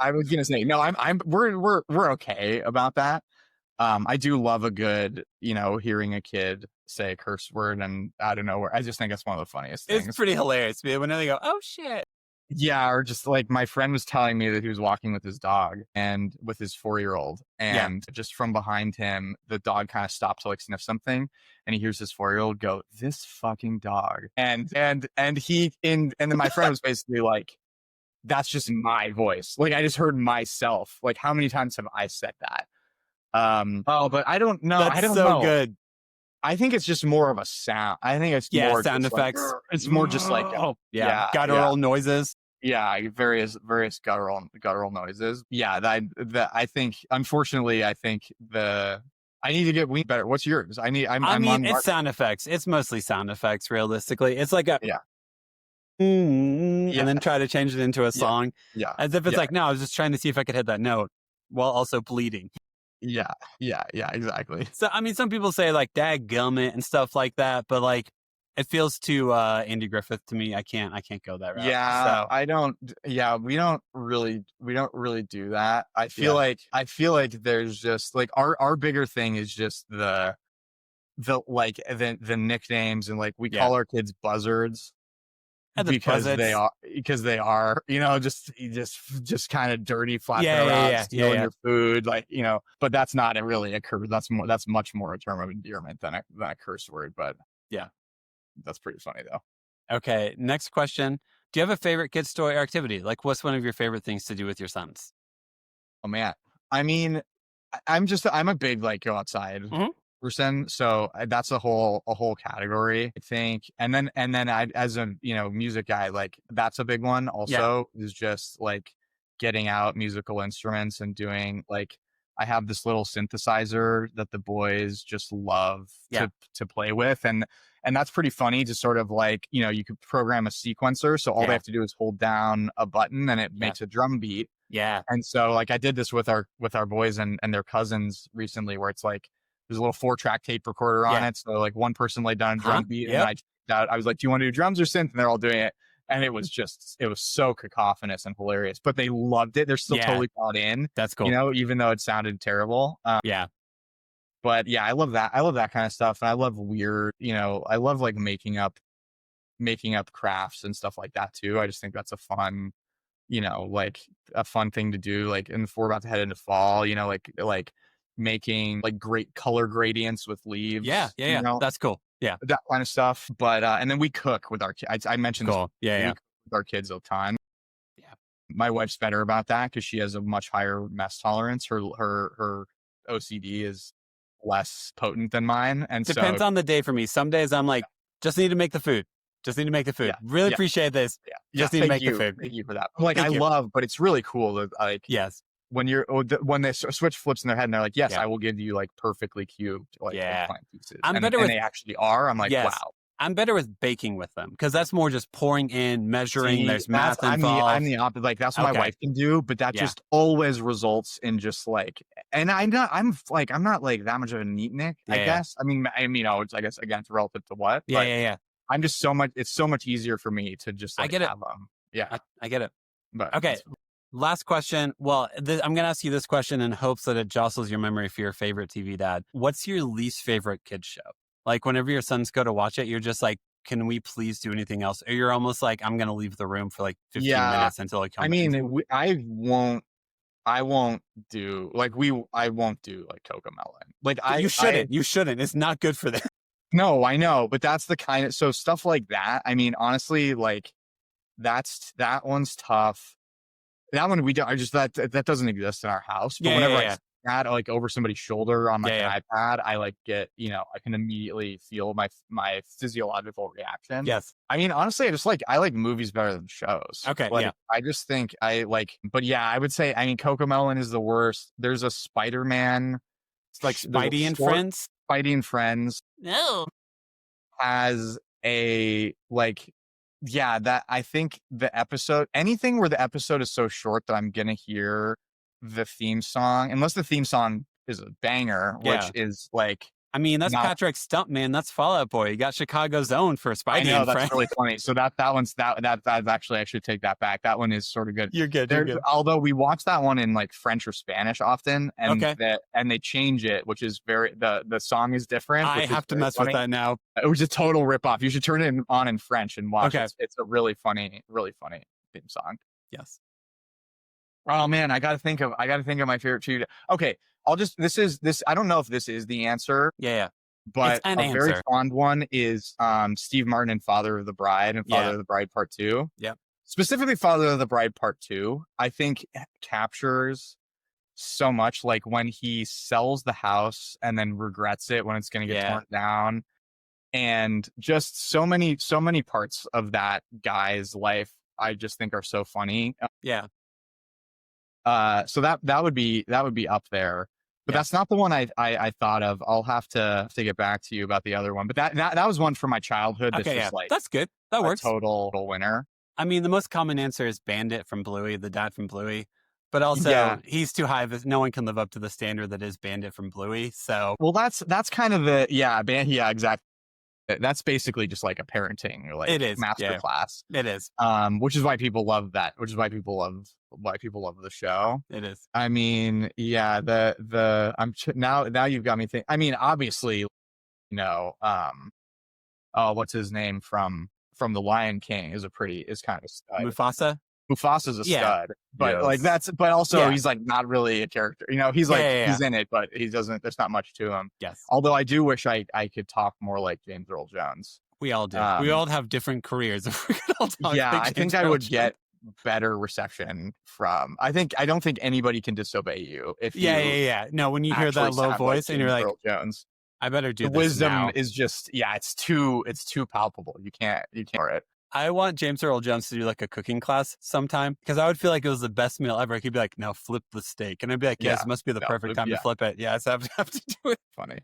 say no. We're okay about that. I do love a good, hearing a kid say a curse word and out of nowhere. I just think it's one of the funniest things. It's pretty hilarious, man. When they go, "Oh shit." Yeah, or just like my friend was telling me that he was walking with his dog and with his 4-year-old, and just from behind him, the dog kind of stopped to like sniff something, and he hears his 4-year-old go, "This fucking dog," and then my friend was basically like, "That's just my voice. Like I just heard myself. Like how many times have I said that?" But I don't know. That's I don't so know. Good. I think it's just more of a sound. I think it's more sound just effects. Like, it's more just like guttural noises. Yeah, various guttural noises. Yeah, that I think. Unfortunately, I think I need to get weed better. What's yours? I mean, it's sound effects. It's mostly sound effects. Realistically, it's like a yeah. And then try to change it into a song. Yeah, as if it's like, no, I was just trying to see if I could hit that note while also bleeding. Yeah, exactly. So, I mean, some people say like dadgummit and stuff like that, but like it feels too Andy Griffith to me. I can't go that route. Yeah, so. I don't. Yeah, we don't really do that. I feel like there's just like our bigger thing is just the nicknames, and like we call our kids buzzards. Because they are, just kind of dirty, flapping around, stealing your food, like, but that's not really a curse. That's much more a term of endearment than a curse word. But yeah, that's pretty funny though. Okay, next question. Do you have a favorite kids' toy or activity? Like, what's one of your favorite things to do with your sons? Oh man, I mean, I'm a big like go outside person, so that's a whole category, I think. And then I, as a music guy, like that's a big one also. Is just like getting out musical instruments and doing like, I have this little synthesizer that the boys just love to play with, and that's pretty funny to sort of like, you could program a sequencer, so all they have to do is hold down a button and it makes a drum beat. And so like I did this with our boys and their cousins recently, where it's like there's a little 4-track tape recorder on it. So like one person laid down a drum beat, and I was like, "Do you want to do drums or synth?" And they're all doing it. And it was so cacophonous and hilarious, but they loved it. They're still totally bought in. That's cool. Even though it sounded terrible. But yeah, I love that. I love that kind of stuff. And I love weird, I love like making up crafts and stuff like that too. I just think that's a fun, like a fun thing to do. Like, and if we're about to head into fall, like making like great color gradients with leaves. That's cool. That kind of stuff. But and then we cook with our kids. I mentioned this. We cook with our kids a ton. My wife's better about that because she has a much higher mess tolerance. Her OCD is less potent than mine, and depends on the day for me. Some days I'm like, just need to make the food. Really appreciate this. Just need to make the food. Thank you for that. Like but it's really cool that like when the switch flips in their head and they're like, yes, I will give you like perfectly cubed like plant pieces. I'm better with, they actually are. I'm like, wow. I'm better with baking with them because that's more just pouring in, measuring. There's math involved. I'm the opposite. Like that's what my wife can do, but that just always results in just like. And I'm not like that much of a neatnik. I guess. I mean, it's I guess again it's relative to what. I'm just so much. It's so much easier for me to just like, I get it. Have them. Yeah, I get it. But okay. Last question. Well, I'm going to ask you this question in hopes that it jostles your memory for your favorite TV dad. What's your least favorite kids show? Like whenever your sons go to watch it, you're just like, can we please do anything else? Or you're almost like, I'm going to leave the room for like 15 minutes until it comes. I mean, I won't do like CoComelon. Like you shouldn't. It's not good for them. No, I know, but that's the kind of, so stuff like that. I mean, honestly, like that one's tough. That one we don't. That doesn't exist in our house. But whenever I see that like over somebody's shoulder on like an iPad, I like get I can immediately feel my physiological reaction. Yes. I mean, honestly, I like movies better than shows. Okay. Like, I just think I like. But yeah, I would say CoComelon is the worst. There's a Spider-Man. It's like Spidey and Friends. Spidey and Friends. No. Has a like. Yeah, that I think the episode, anything where the episode is so short that I'm gonna hear the theme song, unless the theme song is a banger, which is like I mean, that's Not- Patrick Stump, man. That's Fall Out Boy. You got Chicago's own for Spidey. I know, and that's Frank. really funny. So that one's that actually, I should take that back. That one is sort of good. You're good. Although we watch that one in like French or Spanish often, and Okay. they change it, which is the song is different. I which have is to very mess funny. with that now. It was a total ripoff. You should turn it on in French and watch. Okay. It's a really funny theme song. Yes. Oh man, I gotta think of my favorite two. Okay, this. I don't know if this is the answer, Yeah. but It's an a very answer. fond one is Steve Martin and Father of the Bride and Father Yeah. of the Bride Part 2. Yep. Specifically Father of the Bride Part 2, I think captures so much, like when he sells the house and then regrets it when it's going to get torn down, and just so many parts of that guy's life I just think are so funny. Yeah. So that would be up there. But that's not the one I thought of. I'll have to get back to you about the other one. But that was one from my childhood. Okay, That's just like that's good. That works. Total winner. I mean, the most common answer is Bandit from Bluey, the dad from Bluey. But also, he's too high. No one can live up to the standard that is Bandit from Bluey. So, well, that's kind of the exactly. That's basically just like a parenting or like it is masterclass. It is. Which is why people love that. Which is why people love the show. It is. I mean, yeah. Now you've got me thinking. I mean, obviously, what's his name from The Lion King is kind of a stud. Mufasa. Mufasa's a stud, but he's like not really a character. He's like he's in it, but he doesn't. There's not much to him. Yes. Although I do wish I could talk more like James Earl Jones. We all do. We all have different careers. If we could all talk I think I would get better reception from. I don't think anybody can disobey you if No, when you hear that low voice like and you're like, Earl Jones. I better do the this wisdom now. is just it's too palpable. You can't ignore it. I want James Earl Jones to do like a cooking class sometime, because I would feel like it was the best meal ever. He'd be like, now flip the steak. And I'd be like, yes, it must be the perfect time to flip it. Yes, I have to do it. Funny.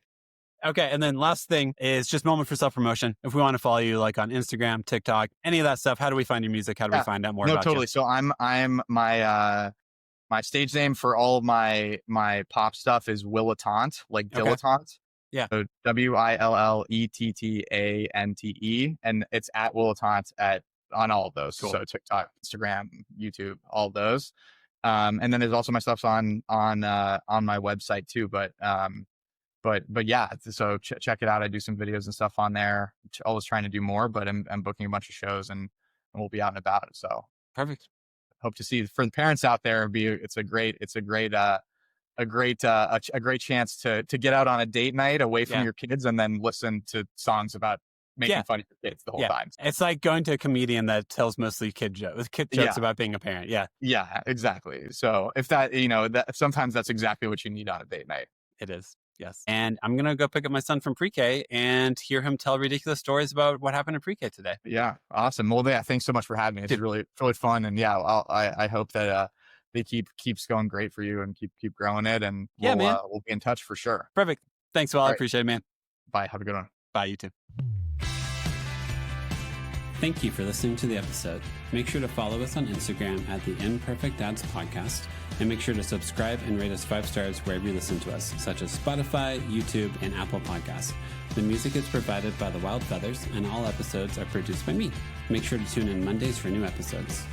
Okay. And then last thing is just moment for self-promotion. If we want to follow you like on Instagram, TikTok, any of that stuff, how do we find your music? How do we find out more about totally. you? So I'm my stage name for all of my pop stuff is Will Ettante, like dilettante. Yeah. So WILLETTANTE, and it's at Will Ettante on all of those. Cool. So TikTok, Instagram, YouTube, all of those. And then there's also my stuff's on my website too. But yeah, so check it out. I do some videos and stuff on there. Always trying to do more, but I'm booking a bunch of shows and we'll be out and about. So perfect. Hope to see for the parents out there. It's a great chance to get out on a date night away from your kids and then listen to songs about making fun of your kids the whole time. It's like going to a comedian that tells mostly kid jokes about being a parent. Yeah. Yeah, exactly. So if that, sometimes that's exactly what you need on a date night. It is. Yes. And I'm going to go pick up my son from pre-K and hear him tell ridiculous stories about what happened in pre-K today. Yeah. Awesome. Well, thanks so much for having me. It's really, really fun. And I hope that, they keeps going great for you and keep growing it. And we'll be in touch for sure. Perfect. Thanks, Will. I appreciate it, man. Bye. Have a good one. Bye. You too. Thank you for listening to the episode. Make sure to follow us on Instagram at the Imperfect Dads Podcast, and make sure to subscribe and rate us 5 stars wherever you listen to us, such as Spotify, YouTube, and Apple Podcasts. The music is provided by The Wild Feathers, and all episodes are produced by me. Make sure to tune in Mondays for new episodes.